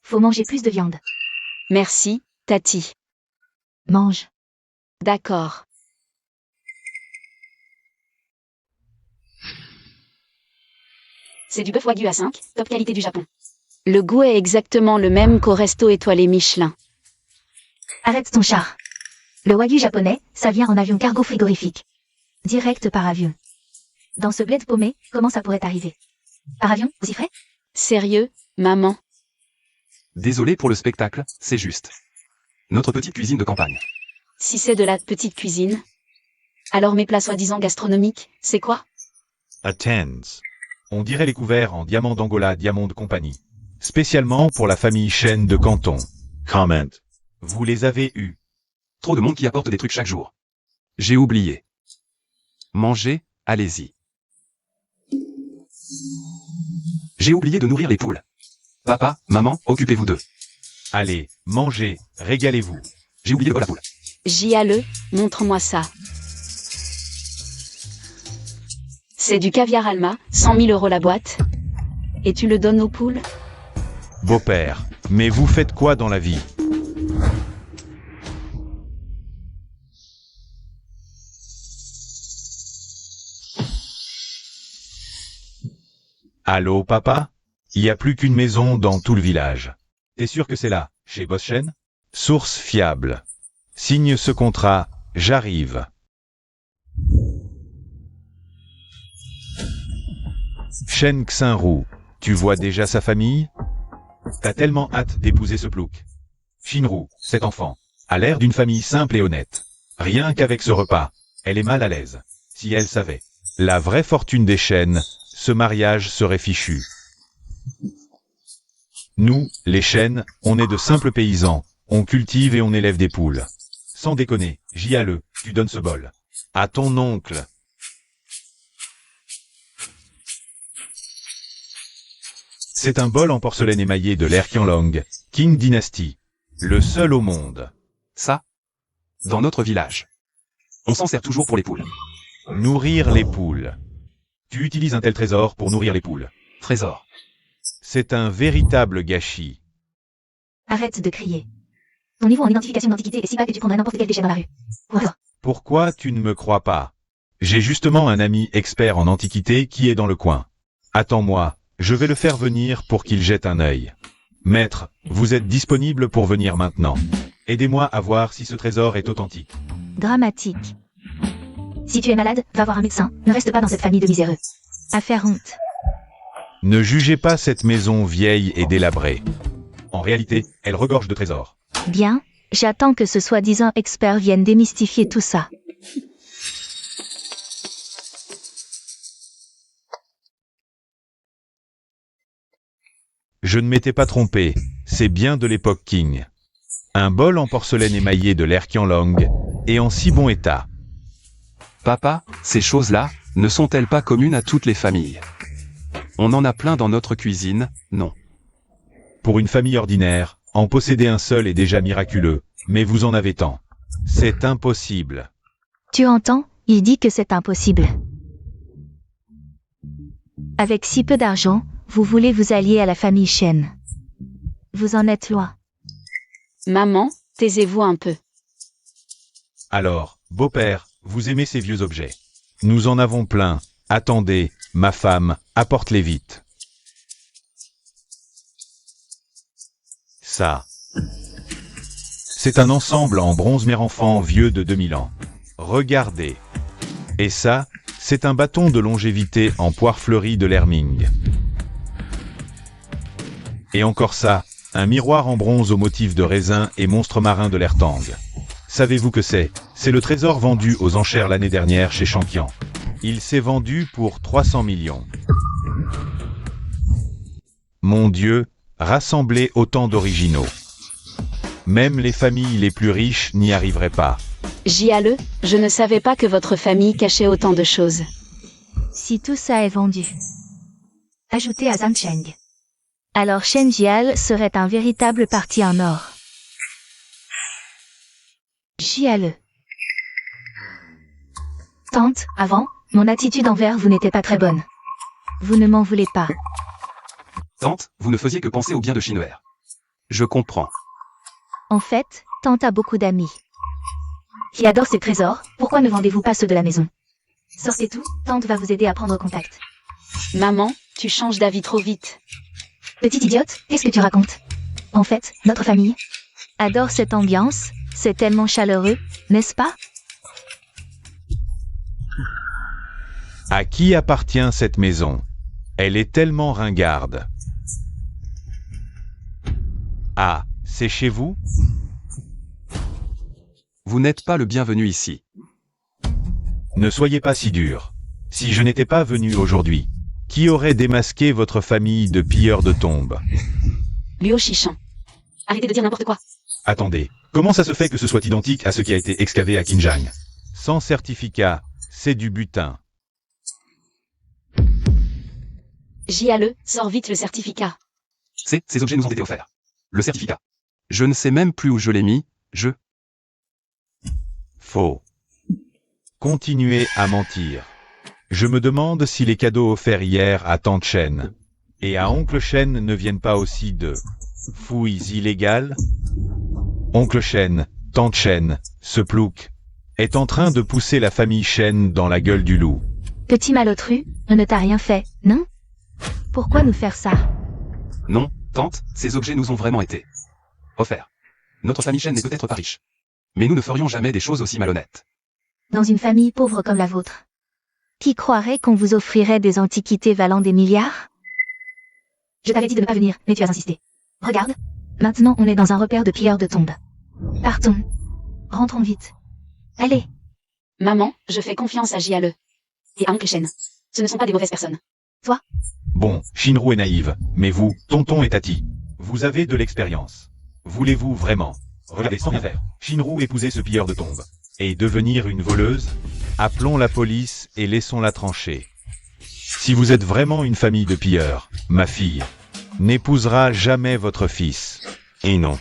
Faut manger plus de viande. Merci, Tati. Mange. D'accord. C'est du bœuf wagyu A5, top qualité du Japon. Le goût est exactement le même qu'au resto étoilé Michelin. Arrête ton char. Le wagyu japonais, ça vient en avion cargo frigorifique. Direct par avion. Dans ce bled paumé, comment ça pourrait arriver? Par avion, aussi frais? Sérieux, maman? Désolé pour le spectacle, c'est juste. Notre petite cuisine de campagne. Si c'est de la petite cuisine, alors mes plats soi-disant gastronomiques, c'est quoi? Attends. On dirait les couverts en diamant d'Angola Diamond Company. Spécialement pour la famille Chen de Canton. Comment. Vous les avez eus. Trop de monde qui apporte des trucs chaque jour. J'ai oublié. Mangez, allez-y. J'ai oublié de nourrir les poules. Papa, maman, occupez-vous d'eux. Allez, mangez, régalez-vous. J'ai oublié de la poule. Jiale, montre-moi ça. C'est du caviar Alma, 100 000 € la boîte. Et tu le donnes aux poules? Beau-père, mais vous faites quoi dans la vie? Allô, papa? Il n'y a plus qu'une maison dans tout le village. T'es sûr que c'est là, chez Boss Shen? Source fiable. Signe ce contrat, j'arrive. Shen Xinru, tu vois déjà sa famille? T'as tellement hâte d'épouser ce plouc. Shinru, cet enfant, a l'air d'une famille simple et honnête. Rien qu'avec ce repas, elle est mal à l'aise. Si elle savait la vraie fortune des Shen, ce mariage serait fichu. Nous, les Shen, on est de simples paysans, on cultive et on élève des poules. Sans déconner, Jiale, tu donnes ce bol à ton oncle. C'est un bol en porcelaine émaillé de l'ère Qianlong, Qing Dynasty. Le seul au monde. Ça, dans notre village. On s'en sert toujours pour les poules. Nourrir les poules. Tu utilises un tel trésor pour nourrir les poules. Trésor. C'est un véritable gâchis. Arrête de crier. Ton niveau en identification d'antiquité est si bas que tu prendrais n'importe quel déchet dans la rue. Voilà. Pourquoi tu ne me crois pas? J'ai justement un ami expert en antiquité qui est dans le coin. Attends-moi, je vais le faire venir pour qu'il jette un œil. Maître, vous êtes disponible pour venir maintenant. Aidez-moi à voir si ce trésor est authentique. Dramatique. Si tu es malade, va voir un médecin. Ne reste pas dans cette famille de miséreux. À faire honte. Ne jugez pas cette maison vieille et délabrée. En réalité, elle regorge de trésors. Bien, j'attends que ce soi-disant expert vienne démystifier tout ça. Je ne m'étais pas trompé, c'est bien de l'époque Qing. Un bol en porcelaine émaillé de l'ère Qianlong, et en si bon état. Papa, ces choses-là, ne sont-elles pas communes à toutes les familles? On en a plein dans notre cuisine, non? Pour une famille ordinaire, en posséder un seul est déjà miraculeux, mais vous en avez tant. C'est impossible. Tu entends? Il dit que c'est impossible. Avec si peu d'argent, vous voulez vous allier à la famille Shen. Vous en êtes loin. Maman, taisez-vous un peu. Alors, beau-père, vous aimez ces vieux objets. Nous en avons plein. Attendez, ma femme, apporte-les vite. Ça. C'est un ensemble en bronze mère enfant vieux de 2000 ans. Regardez. Et ça, c'est un bâton de longévité en poire fleurie de l'Herming. Et encore ça, un miroir en bronze au motif de raisin et monstre marin de l'Ertang. Savez-vous que c'est? C'est le trésor vendu aux enchères l'année dernière chez Shankian. Il s'est vendu pour 300 millions. Mon Dieu, rassembler autant d'originaux. Même les familles les plus riches n'y arriveraient pas. Jiale, je ne savais pas que votre famille cachait autant de choses. Si tout ça est vendu. Ajouté à Zancheng. Alors Shen Jial serait un véritable parti en or. Jiale. Tante, avant, mon attitude envers vous n'était pas très bonne. Vous ne m'en voulez pas. Tante, vous ne faisiez que penser au bien de Shinwer. Je comprends. En fait, tante a beaucoup d'amis. Qui adorent ses trésors, pourquoi ne vendez-vous pas ceux de la maison? Sortez tout, tante va vous aider à prendre contact. Maman, tu changes d'avis trop vite. Petite idiote, qu'est-ce que tu racontes? En fait, notre famille adore cette ambiance, c'est tellement chaleureux, n'est-ce pas? À qui appartient cette maison? Elle est tellement ringarde. Ah, c'est chez vous? Vous n'êtes pas le bienvenu ici. Ne soyez pas si dur. Si je n'étais pas venu aujourd'hui, qui aurait démasqué votre famille de pilleurs de tombes? Luo Shichan. Arrêtez de dire n'importe quoi. Attendez, comment ça se fait que ce soit identique à ce qui a été excavé à Qinjiang? Sans certificat, c'est du butin. Jiale, sors vite le certificat. Ces objets nous ont été offerts. Le certificat. Je ne sais même plus où je l'ai mis, Faux. Continuez à mentir. Je me demande si les cadeaux offerts hier à Tante Chen et à Oncle Shen ne viennent pas aussi de fouilles illégales. Oncle Shen, Tante Chen, ce plouc, est en train de pousser la famille Shen dans la gueule du loup. Petit malotru, on ne t'a rien fait, non? Pourquoi nous faire ça? Non, tante, ces objets nous ont vraiment été offerts. Notre famille Shen n'est peut-être pas riche. Mais nous ne ferions jamais des choses aussi malhonnêtes. Dans une famille pauvre comme la vôtre. Qui croirait qu'on vous offrirait des antiquités valant des milliards? Je t'avais dit de ne pas venir, mais tu as insisté. Regarde, maintenant on est dans un repère de pilleurs de tombes. Partons. Rentrons vite. Allez. Maman, je fais confiance à Jiale. Et à Oncle Shen. Ce ne sont pas des mauvaises personnes. Toi? Bon, Shinru est naïve, mais vous, tonton et tati, vous avez de l'expérience. Voulez-vous vraiment, regardez sans rien faire, Shinru épouser ce pilleur de tombes et devenir une voleuse? Appelons la police et laissons-la trancher. Si vous êtes vraiment une famille de pilleurs, ma fille n'épousera jamais votre fils. Et non,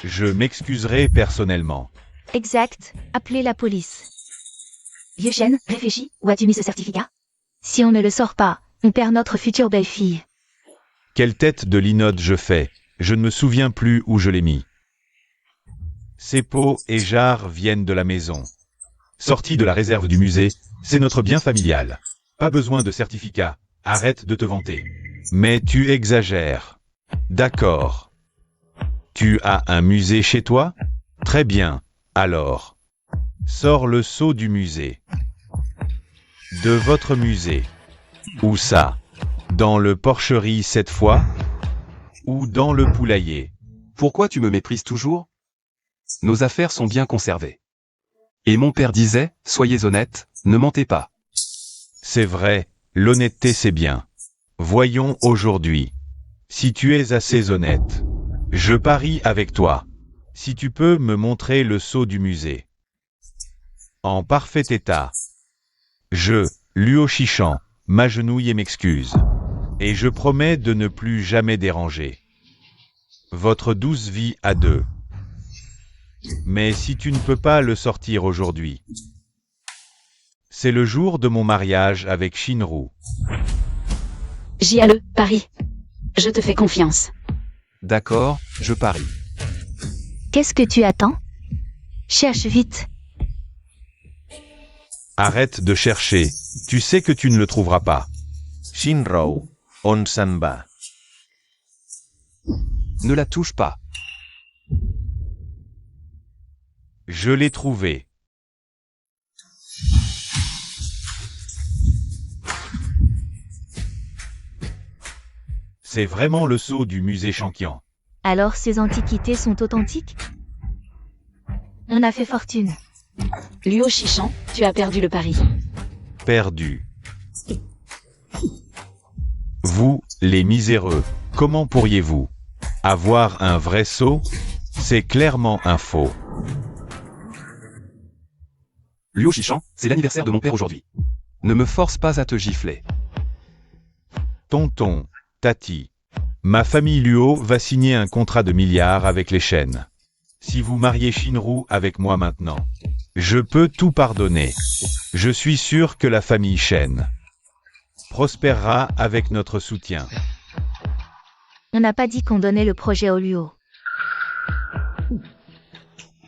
je m'excuserai personnellement. Exact, appelez la police. Vieux Shen, réfléchis, où as-tu mis ce certificat? Si on ne le sort pas, on perd notre future belle-fille. Quelle tête de linotte je fais, je ne me souviens plus où je l'ai mis. Ces pots et jarres viennent de la maison. Sortis de la réserve du musée, c'est notre bien familial. Pas besoin de certificat, arrête de te vanter. Mais tu exagères. D'accord. Tu as un musée chez toi? Très bien, alors. Sors le seau du musée. De votre musée. Où ça? Dans le porcherie cette fois? Ou dans le poulailler? Pourquoi tu me méprises toujours? Nos affaires sont bien conservées. Et mon père disait, soyez honnête, ne mentez pas. C'est vrai, l'honnêteté c'est bien. Voyons aujourd'hui. Si tu es assez honnête, je parie avec toi. Si tu peux me montrer le sceau du musée. En parfait état. Je, Luo Shichan, m'agenouille et m'excuse. Et je promets de ne plus jamais déranger votre douce vie à deux. Mais si tu ne peux pas le sortir aujourd'hui, c'est le jour de mon mariage avec Shinru. JALE, parie. Je te fais confiance. D'accord, je parie. Qu'est-ce que tu attends? Cherche vite. Arrête de chercher, tu sais que tu ne le trouveras pas. Shinrou, on s'en va. Ne la touche pas. Je l'ai trouvé. C'est vraiment le sceau du musée Shankian. Alors ces antiquités sont authentiques? On a fait fortune. Luo Shichan, tu as perdu le pari. Perdu. Vous, les miséreux, comment pourriez-vous avoir un vrai sceau? C'est clairement un faux. Luo Shichan, c'est l'anniversaire de mon père aujourd'hui. Ne me force pas à te gifler. Tonton, Tati, ma famille Luo va signer un contrat de milliards avec les chaînes. Si vous mariez Shinru avec moi maintenant, je peux tout pardonner. Je suis sûr que la famille Shen prospérera avec notre soutien. On n'a pas dit qu'on donnait le projet au Luo.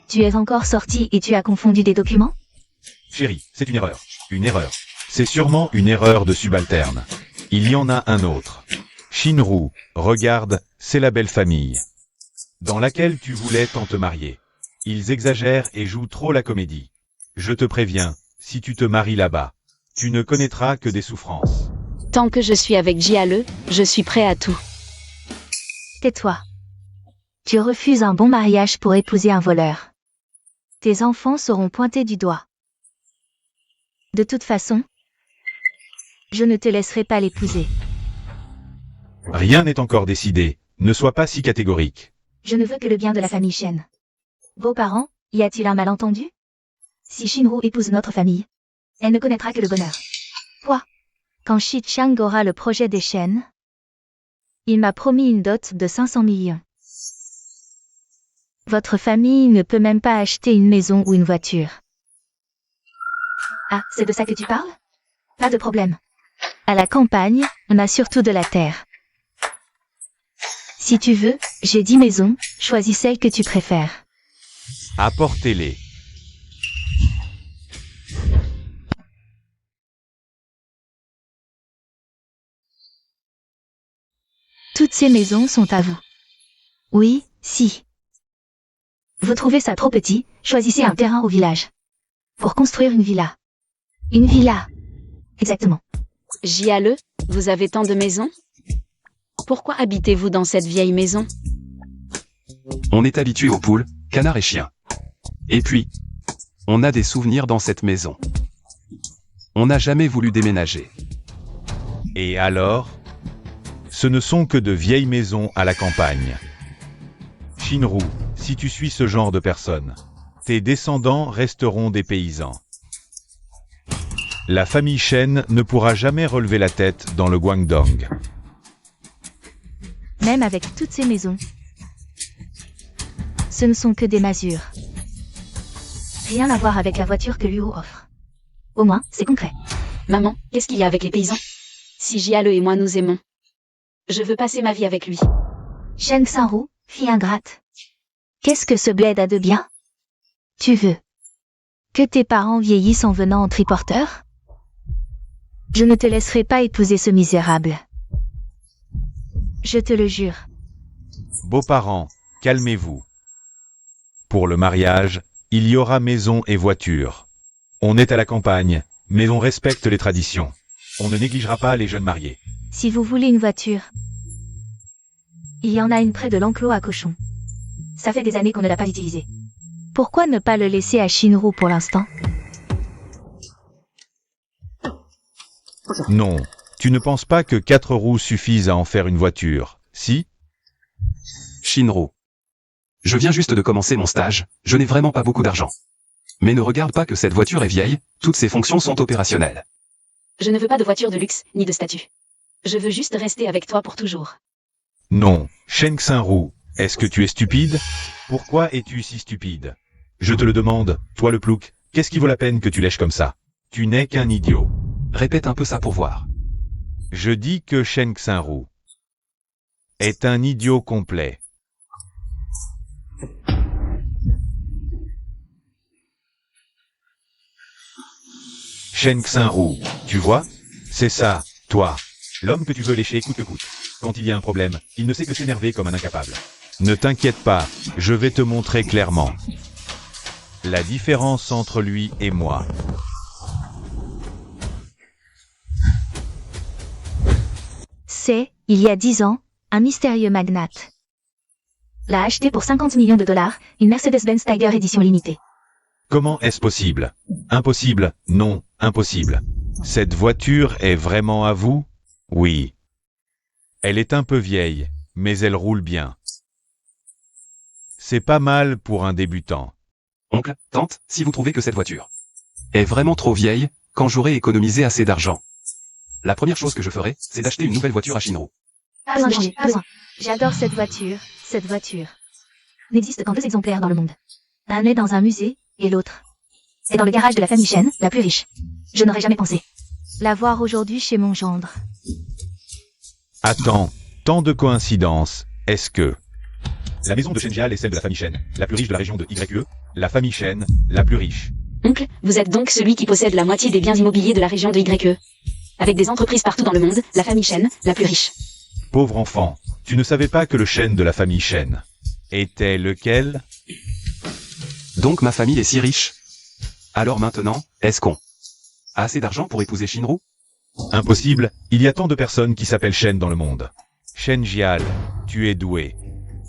Tu es encore sorti et tu as confondu des documents? Chérie, c'est une erreur. Une erreur. C'est sûrement une erreur de subalterne. Il y en a un autre. Shinru, regarde, c'est la belle famille dans laquelle tu voulais tant te marier. Ils exagèrent et jouent trop la comédie. Je te préviens, si tu te maries là-bas, tu ne connaîtras que des souffrances. Tant que je suis avec JALE, je suis prêt à tout. Tais-toi. Tu refuses un bon mariage pour épouser un voleur. Tes enfants seront pointés du doigt. De toute façon, je ne te laisserai pas l'épouser. Rien n'est encore décidé, ne sois pas si catégorique. Je ne veux que le bien de la famille Shen. Beaux-parents, y a-t-il un malentendu? Si Shinru épouse notre famille, elle ne connaîtra que le bonheur. Quoi? Quand Shi Chang aura le projet des Shen, il m'a promis une dot de 500 millions. Votre famille ne peut même pas acheter une maison ou une voiture. Ah, c'est de ça que tu parles? Pas de problème. À la campagne, on a surtout de la terre. Si tu veux, j'ai 10 maisons, choisis celle que tu préfères. Apportez-les. Toutes ces maisons sont à vous. Oui, si. Vous trouvez ça trop petit, choisissez un terrain au village. Pour construire une villa. Une villa. Exactement. JALE, vous avez tant de maisons? Pourquoi habitez-vous dans cette vieille maison? On est habitué aux poules, canards et chiens. Et puis, on a des souvenirs dans cette maison. On n'a jamais voulu déménager. Et alors? Ce ne sont que de vieilles maisons à la campagne. Shinru, si tu suis ce genre de personne, tes descendants resteront des paysans. La famille Shen ne pourra jamais relever la tête dans le Guangdong. Même avec toutes ces maisons. Ce ne sont que des masures. Rien à voir avec la voiture que Luo offre. Au moins, c'est concret. Maman, qu'est-ce qu'il y a avec les paysans? Si JALE et moi nous aimons, je veux passer ma vie avec lui. Shen Xinru, fille ingrate. Qu'est-ce que ce bled a de bien? Tu veux que tes parents vieillissent en venant en triporteur? Je ne te laisserai pas épouser ce misérable. Je te le jure. Beaux-parents, calmez-vous. Pour le mariage, il y aura maison et voiture. On est à la campagne, mais on respecte les traditions. On ne négligera pas les jeunes mariés. Si vous voulez une voiture, il y en a une près de l'enclos à cochons. Ça fait des années qu'on ne l'a pas utilisée. Pourquoi ne pas le laisser à Shinru pour l'instant? Non, tu ne penses pas que 4 roues suffisent à en faire une voiture. si? Shinro. Je viens juste de commencer mon stage, je n'ai vraiment pas beaucoup d'argent. Mais ne regarde pas que cette voiture est vieille, toutes ses fonctions sont opérationnelles. Je ne veux pas de voiture de luxe, ni de statut. Je veux juste rester avec toi pour toujours. Non, Shen Xinru, est-ce que tu es stupide? Pourquoi es-tu si stupide? Je te le demande, toi le plouc, qu'est-ce qui vaut la peine que tu lèches comme ça? Tu n'es qu'un idiot. Répète un peu ça pour voir. Je dis que Shen Xinru est un idiot complet. Shen Xinru, tu vois? C'est ça, toi. L'homme que tu veux lécher coûte que coûte. Quand il y a un problème, il ne sait que s'énerver comme un incapable. Ne t'inquiète pas, je vais te montrer clairement la différence entre lui et moi. C'est, il y a 10 ans, un mystérieux magnate l'a acheté pour 50 millions de dollars, une Mercedes-Benz Tiger édition limitée. Comment est-ce possible? Impossible, non, impossible. Cette voiture est vraiment à vous? Oui. Elle est un peu vieille, mais elle roule bien. C'est pas mal pour un débutant. Oncle, tante, si vous trouvez que cette voiture est vraiment trop vieille, quand j'aurai économisé assez d'argent, la première chose que je ferai, c'est d'acheter une nouvelle voiture à Shinro. Pas besoin de changer, pas besoin. J'adore cette voiture, cette voiture. N'existe qu'en 2 exemplaires dans le monde. Un est dans un musée, et l'autre est dans le garage de la famille Shen, la plus riche. Je n'aurais jamais pensé la voir aujourd'hui chez mon gendre. Attends, tant de coïncidences, est-ce que... La maison de Shenjial est celle de la famille Shen, la plus riche de la région de YE, la famille Shen, la plus riche. Oncle, vous êtes donc celui qui possède la moitié des biens immobiliers de la région de YE. Avec des entreprises partout dans le monde, la famille Shen, la plus riche. Pauvre enfant, tu ne savais pas que le Shen de la famille Shen était lequel? Donc ma famille est si riche. Alors maintenant, est-ce qu'on a assez d'argent pour épouser Shinru? Impossible, il y a tant de personnes qui s'appellent Shen dans le monde. Shenjial, tu es doué.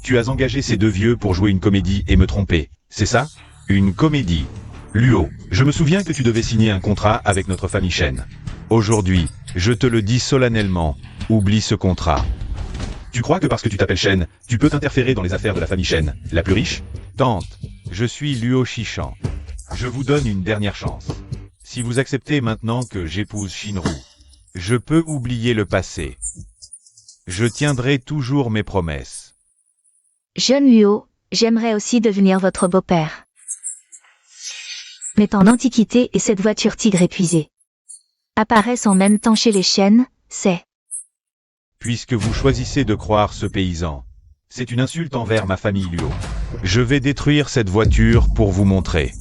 Tu as engagé ces 2 vieux pour jouer une comédie et me tromper, c'est ça? Une comédie. Luo, je me souviens que tu devais signer un contrat avec notre famille Shen. Aujourd'hui, je te le dis solennellement, oublie ce contrat. Tu crois que parce que tu t'appelles Shen, tu peux t'interférer dans les affaires de la famille Shen, la plus riche? Tante, je suis Luo Shishan. Je vous donne une dernière chance. Si vous acceptez maintenant que j'épouse Shinru, je peux oublier le passé. Je tiendrai toujours mes promesses. Jeune Luo, j'aimerais aussi devenir votre beau-père. Mais en Antiquité et cette voiture tigre épuisée apparaissent en même temps chez les Shen, c'est... Puisque vous choisissez de croire ce paysan, c'est une insulte envers ma famille Luo. Je vais détruire cette voiture pour vous montrer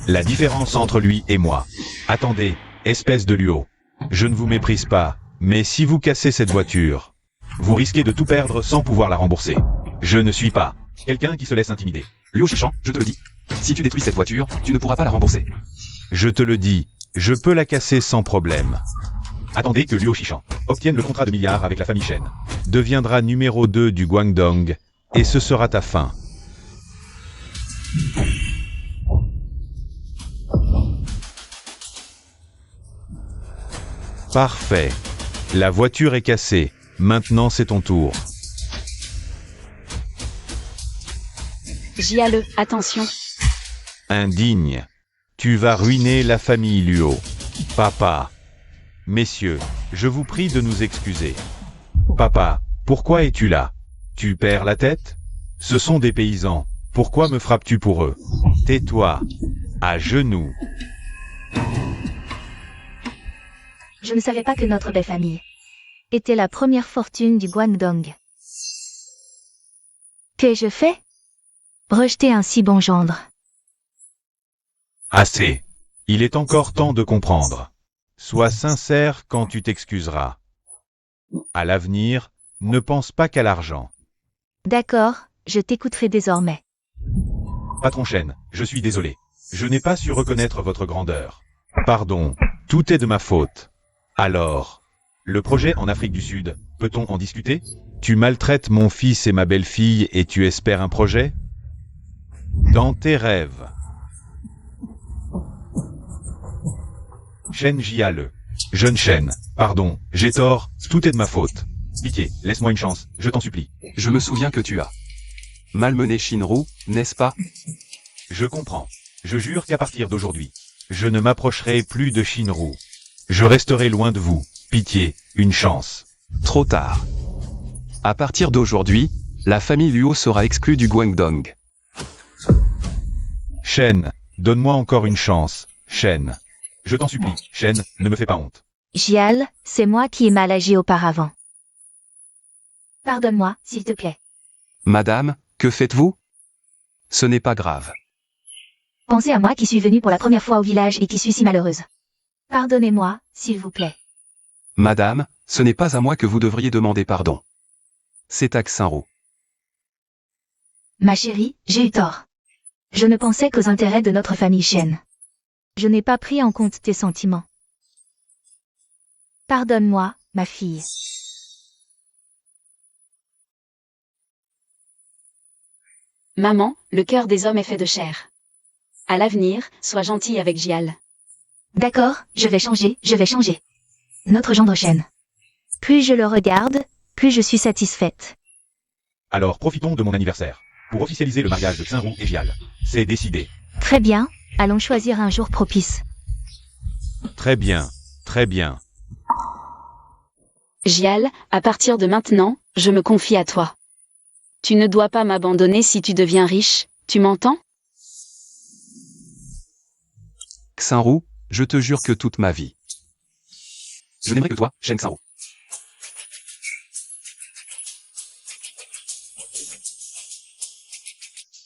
la différence entre lui et moi. Attendez, espèce de Luo. Je ne vous méprise pas, mais si vous cassez cette voiture, vous risquez de tout perdre sans pouvoir la rembourser. Je ne suis pas quelqu'un qui se laisse intimider. Luo Shishan, je te le dis. Si tu détruis cette voiture, tu ne pourras pas la rembourser. Je te le dis, je peux la casser sans problème. Attendez que Luo Shishan obtienne le contrat de milliards avec la famille Shen, deviendra numéro 2 du Guangdong, et ce sera ta fin. Parfait. La voiture est cassée. Maintenant c'est ton tour. JALE, attention. Indigne. Tu vas ruiner la famille Luo. Papa. Messieurs, je vous prie de nous excuser. Papa, pourquoi es-tu là? Tu perds la tête? Ce sont des paysans. Pourquoi me frappes-tu pour eux? Tais-toi. À genoux. Je ne savais pas que notre belle famille était la première fortune du Guangdong. Qu'ai-je fait? Rejeter un si bon gendre. Assez. Il est encore temps de comprendre. Sois sincère quand tu t'excuseras. À l'avenir, ne pense pas qu'à l'argent. D'accord, je t'écouterai désormais. Patron Shen, je suis désolé. Je n'ai pas su reconnaître votre grandeur. Pardon, tout est de ma faute. Alors, le projet en Afrique du Sud, peut-on en discuter? Tu maltraites mon fils et ma belle-fille et tu espères un projet? Dans tes rêves. Shen Jiale. Jeune Shen, pardon, j'ai tort, tout est de ma faute. Pitié, laisse-moi une chance, je t'en supplie. Je me souviens que tu as malmené Shinru, n'est-ce pas? Je comprends. Je jure qu'à partir d'aujourd'hui, je ne m'approcherai plus de Shinru. Je resterai loin de vous. Pitié, une chance. Trop tard. À partir d'aujourd'hui, la famille Luo sera exclue du Guangdong. Shen, donne-moi encore une chance. Shen. Je t'en supplie, Shen, ne me fais pas honte. Gial, c'est moi qui ai mal agi auparavant. Pardonne-moi, s'il te plaît. Madame, que faites-vous? Ce n'est pas grave. Pensez à moi qui suis venue pour la première fois au village et qui suis si malheureuse. Pardonnez-moi, s'il vous plaît. Madame, ce n'est pas à moi que vous devriez demander pardon. C'est à Xinru. Ma chérie, j'ai eu tort. Je ne pensais qu'aux intérêts de notre famille Shen. Je n'ai pas pris en compte tes sentiments. Pardonne-moi, ma fille. Maman, le cœur des hommes est fait de chair. À l'avenir, sois gentille avec Gial. D'accord, je vais changer. Notre gendre Shen. Plus je le regarde, plus je suis satisfaite. Alors profitons de mon anniversaire, pour officialiser le mariage de Xinru et Gial. C'est décidé. Très bien, allons choisir un jour propice. Très bien, très bien. Gial, à partir de maintenant, je me confie à toi. Tu ne dois pas m'abandonner si tu deviens riche, tu m'entends? Xinru, je te jure que toute ma vie. Je n'aimerais que toi, Shen Xinru.